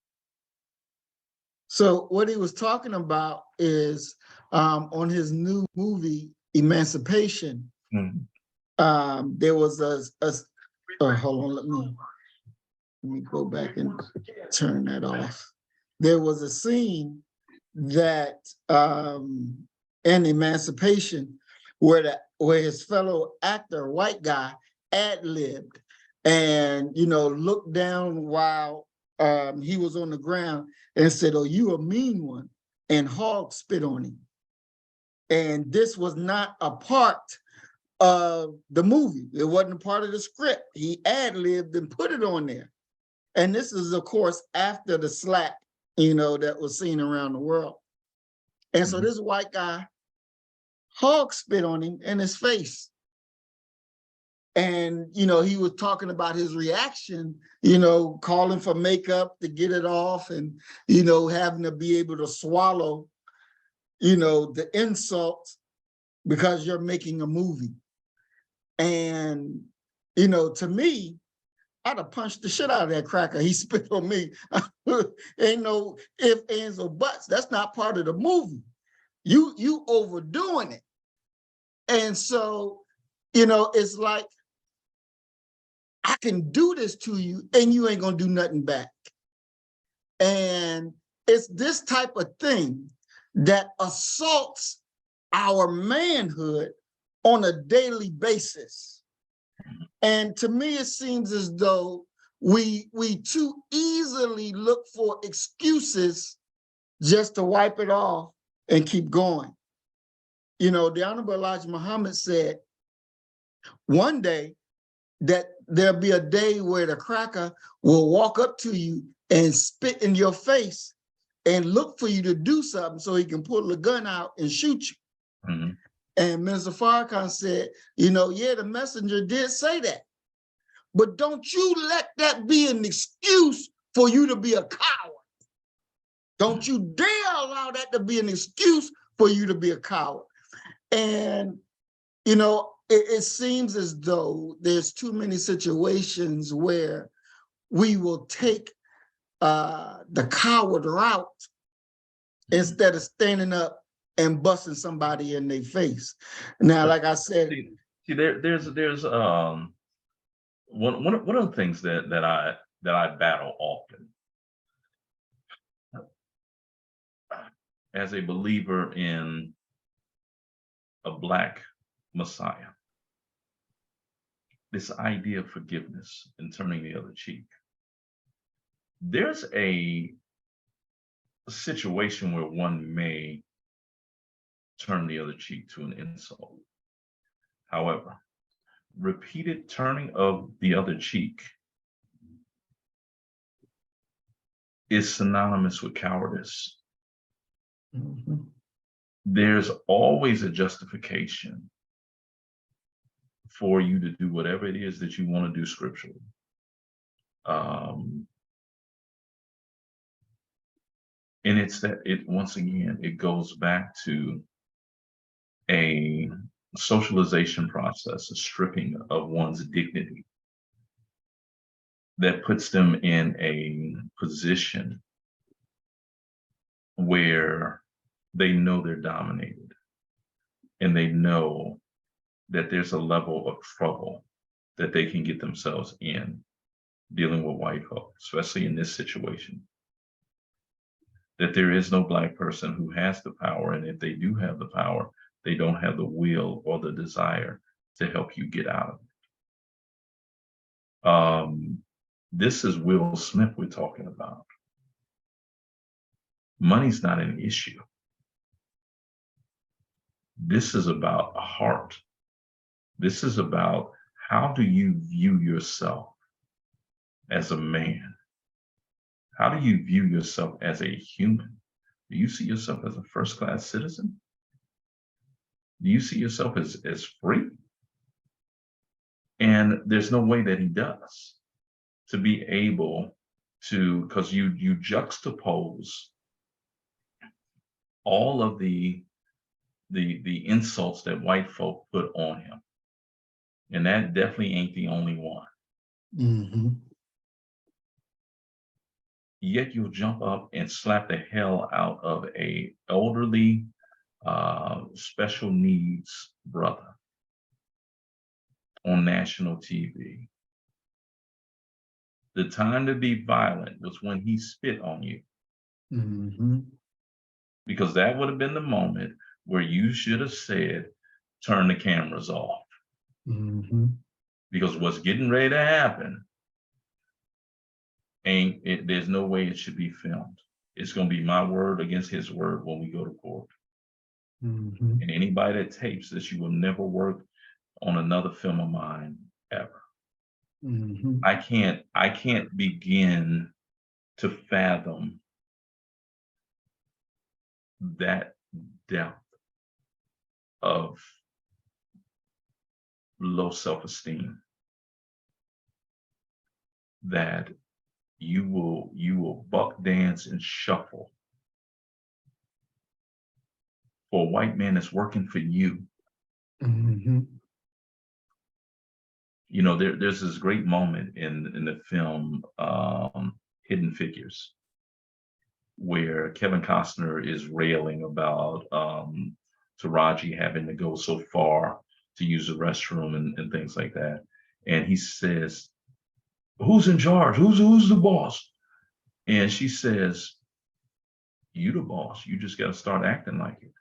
So what he was talking about is on his new movie, Emancipation, there was hold on, let me go back and turn that off. There was a scene that in Emancipation where his fellow actor, white guy, ad-libbed and, you know, looked down while he was on the ground and said, "Oh, you a mean one," and hog spit on him. And this was not a part of the movie. It wasn't a part of the script. He ad-libbed and put it on there. And this is, of course, after the slap, you know, that was seen around the world. And so this white guy, hog spit on him in his face. And, you know, he was talking about his reaction, you know, calling for makeup to get it off and, you know, having to be able to swallow, you know, the insult because you're making a movie. And, you know, to me, I'd have punched the shit out of that cracker. He spit on me. Ain't no ifs, ands, or buts. That's not part of the movie. You overdoing it. And so, you know, it's like, I can do this to you and you ain't gonna do nothing back. And it's this type of thing that assaults our manhood on a daily basis. And to me, it seems as though we too easily look for excuses just to wipe it off and keep going. You know, the Honorable Elijah Muhammad said one day that there'll be a day where the cracker will walk up to you and spit in your face and look for you to do something so he can pull the gun out and shoot you. Mhm. And Minister Farrakhan said, you know, yeah, the messenger did say that, but don't you let that be an excuse for you to be a coward. Don't you dare allow that to be an excuse for you to be a coward. And, you know, it seems as though there's too many situations where we will take the coward route instead of standing up and busting somebody in their face. Now, like I said, See, there's one of the things that I battle often as a believer in a Black Messiah, this idea of forgiveness and turning the other cheek. There's a situation where one may turn the other cheek to an insult. However, repeated turning of the other cheek is synonymous with cowardice. There's always a justification for you to do whatever it is that you want to do scripturally. And it's that once again, it goes back to a socialization process, a stripping of one's dignity that puts them in a position where they know they're dominated and they know that there's a level of trouble that they can get themselves in dealing with white folk, especially in this situation. That there is no Black person who has the power, and if they do have the power, they don't have the will or the desire to help you get out of it. This is Will Smith we're talking about. Money's not an issue. This is about a heart. This is about how do you view yourself as a man? How do you view yourself as a human? Do you see yourself as a first-class citizen? Do you see yourself as free? And there's no way that he does to be able to, because you juxtapose all of the insults that white folk put on him. And that definitely ain't the only one. Yet you'll jump up and slap the hell out of a elderly, special needs brother on national TV. The time to be violent was when he spit on you. Because that would have been the moment where you should have said, turn the cameras off. Because what's getting ready to happen there's no way it should be filmed. It's going to be my word against his word when we go to court. And anybody that tapes this, you will never work on another film of mine ever. I can't begin to fathom that depth of low self-esteem that you will buck dance and shuffle for a white man that's working for you. You know, there's this great moment in the film Hidden Figures where Kevin Costner is railing about Taraji having to go so far to use the restroom and things like that. And he says, who's in charge? Who's the boss? And she says, you the boss. You just got to start acting like it.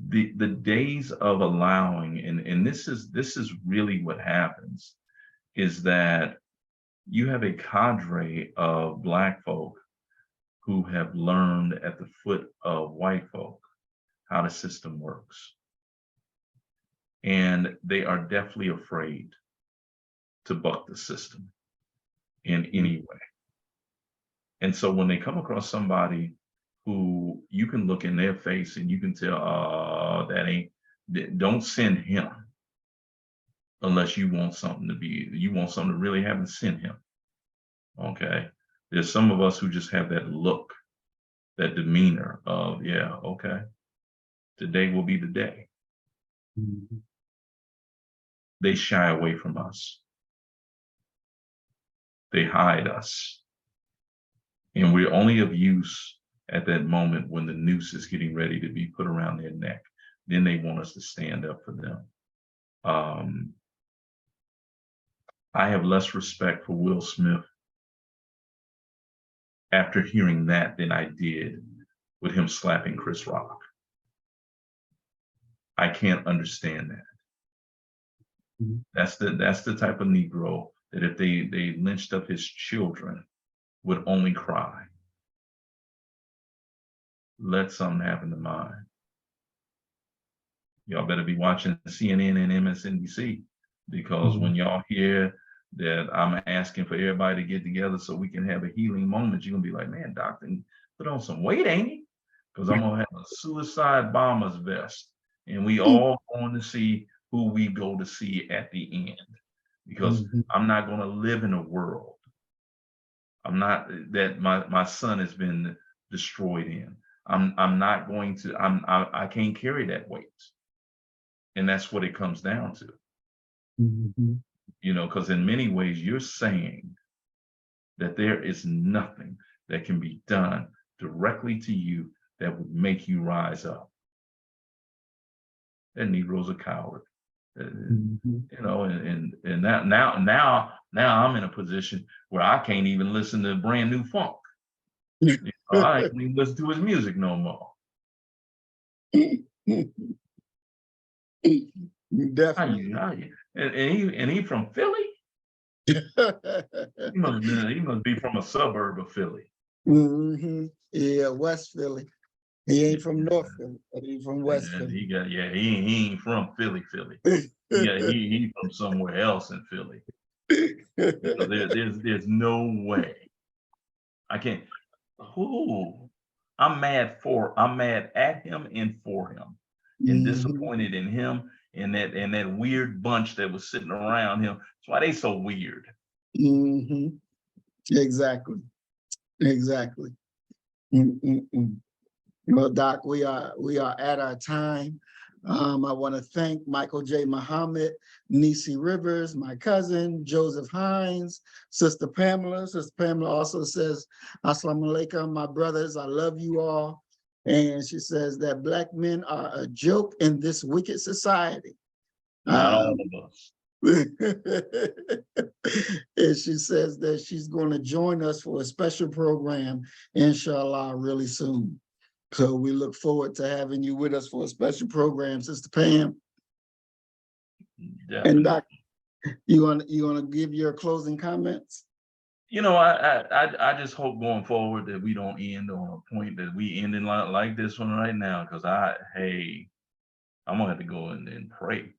The days of allowing, and this is really what happens, is that you have a cadre of Black folk who have learned at the foot of white folk how the system works. And they are definitely afraid to buck the system in any way. And so when they come across somebody who you can look in their face and you can tell, don't send him unless you want something to really have, and send him. Okay. There's some of us who just have that look, that demeanor of, yeah, okay, today will be the day. Mm-hmm. They shy away from us. They hide us. And we're only of use at that moment when the noose is getting ready to be put around their neck. Then they want us to stand up for them. I have less respect for Will Smith after hearing that than I did with him slapping Chris Rock. I can't understand that. Mhm. That's the type of Negro that if they lynched up his children would only cry. Let something happen to mine. Y'all better be watching CNN and MSNBC, because when y'all hear that I'm asking for everybody to get together so we can have a healing moment, you're gonna be like, man, doctor, put on some weight, ain't he? Because I'm gonna have a suicide bomber's vest, and we all going to see who we go to see at the end. Because I'm not gonna live in a world that my son has been destroyed in. I'm not going to. I can't carry that weight, and that's what it comes down to. Mm-hmm. You know, because in many ways you're saying that there is nothing that can be done directly to you that would make you rise up. That Negro's a coward. You know, and now I'm in a position where I can't even listen to brand new funk. You know, I can't even listen to his music no more. Definitely. And he from Philly? He must be from a suburb of Philly. Mm-hmm. Yeah, West Philly. He ain't from North Philly, but he's from West And Philly. he ain't from Philly. He from somewhere else in Philly. You know, there's no way. I can't. I'm mad at him and for him, and disappointed in him and that weird bunch that was sitting around him. That's why they so weird. Mm-hmm. Exactly. Mm-mm-mm. Well, Doc, we are at our time. I want to thank Michael J. Muhammad, Nisi Rivers, my cousin, Joseph Hines, Sister Pamela. Sister Pamela also says, Assalamu alaikum, my brothers, I love you all. And she says that Black men are a joke in this wicked society. Not all of us. And she says that she's going to join us for a special program, inshallah, really soon. So we look forward to having you with us for a special program, Sister Pam. Definitely. And Doc, you want to give your closing comments? You know, I just hope going forward that we don't end on a point that we end in like this one right now, because I'm gonna have to go in and pray,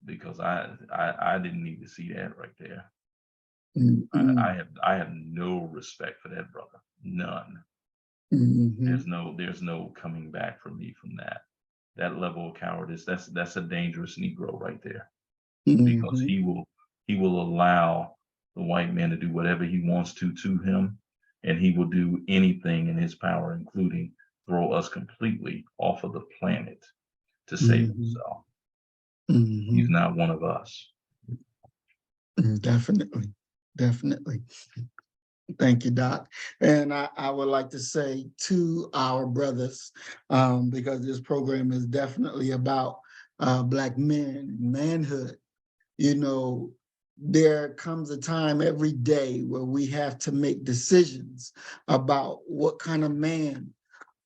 because I didn't need to see that right there. I have no respect for that brother, none. There's no coming back for me from that. That level of cowardice, that's a dangerous Negro right there, because he will allow the white man to do whatever he wants to him, and he will do anything in his power, including throw us completely off of the planet to save himself. He's not one of us. Definitely. Thank you, Doc. And I would like to say to our brothers, because this program is definitely about Black men and manhood. You know, there comes a time every day where we have to make decisions about what kind of man,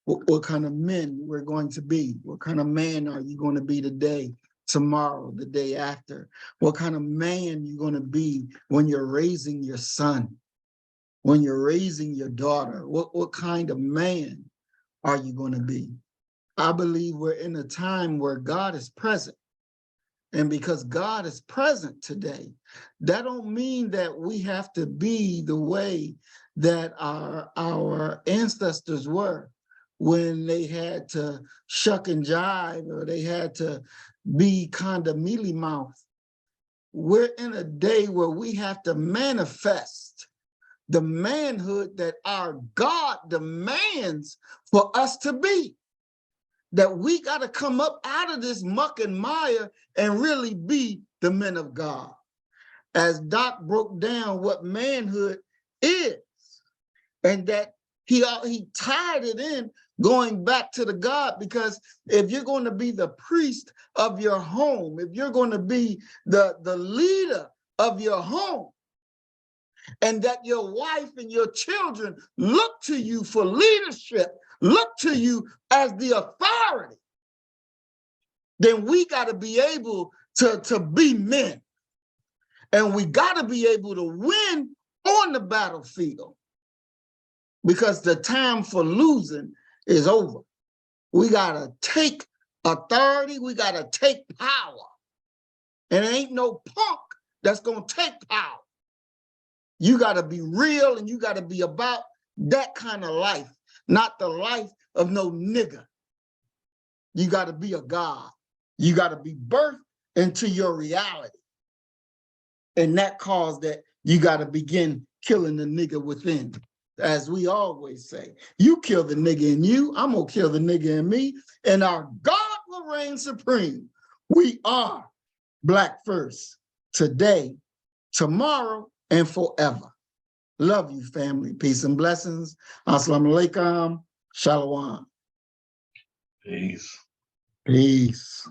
what kind of men we're going to be. What kind of man are you going to be today, tomorrow, the day after? What kind of man you're going to be when you're raising your son? when you're raising your daughter? What kind of man are you going to be? I believe we're in a time where God is present. And because God is present today, that don't mean that we have to be the way that our ancestors were when they had to shuck and jive, or they had to be kind of mealy mouth. We're in a day where we have to manifest the manhood that our God demands for us to be. That we got to come up out of this muck and mire and really be the men of God. As Doc broke down what manhood is, and that he tied it in going back to the God, because if you're going to be the priest of your home, if you're going to be the leader of your home, and that your wife and your children look to you for leadership, look to you as the authority, then we got to be able to be men. And we got to be able to win on the battlefield, because the time for losing is over. We got to take authority. We got to take power. And there ain't no punk that's going to take power. You got to be real, and you got to be about that kind of life, not the life of no nigger. You got to be a God. You got to be birthed into your reality. And that calls that you got to begin killing the nigger within. As we always say, you kill the nigger in you, I'm going to kill the nigger in me, and our God will reign supreme. We are Black first, today, tomorrow, and forever. Love you, family. Peace and blessings. Assalamu alaikum. Shalom. Peace. Peace.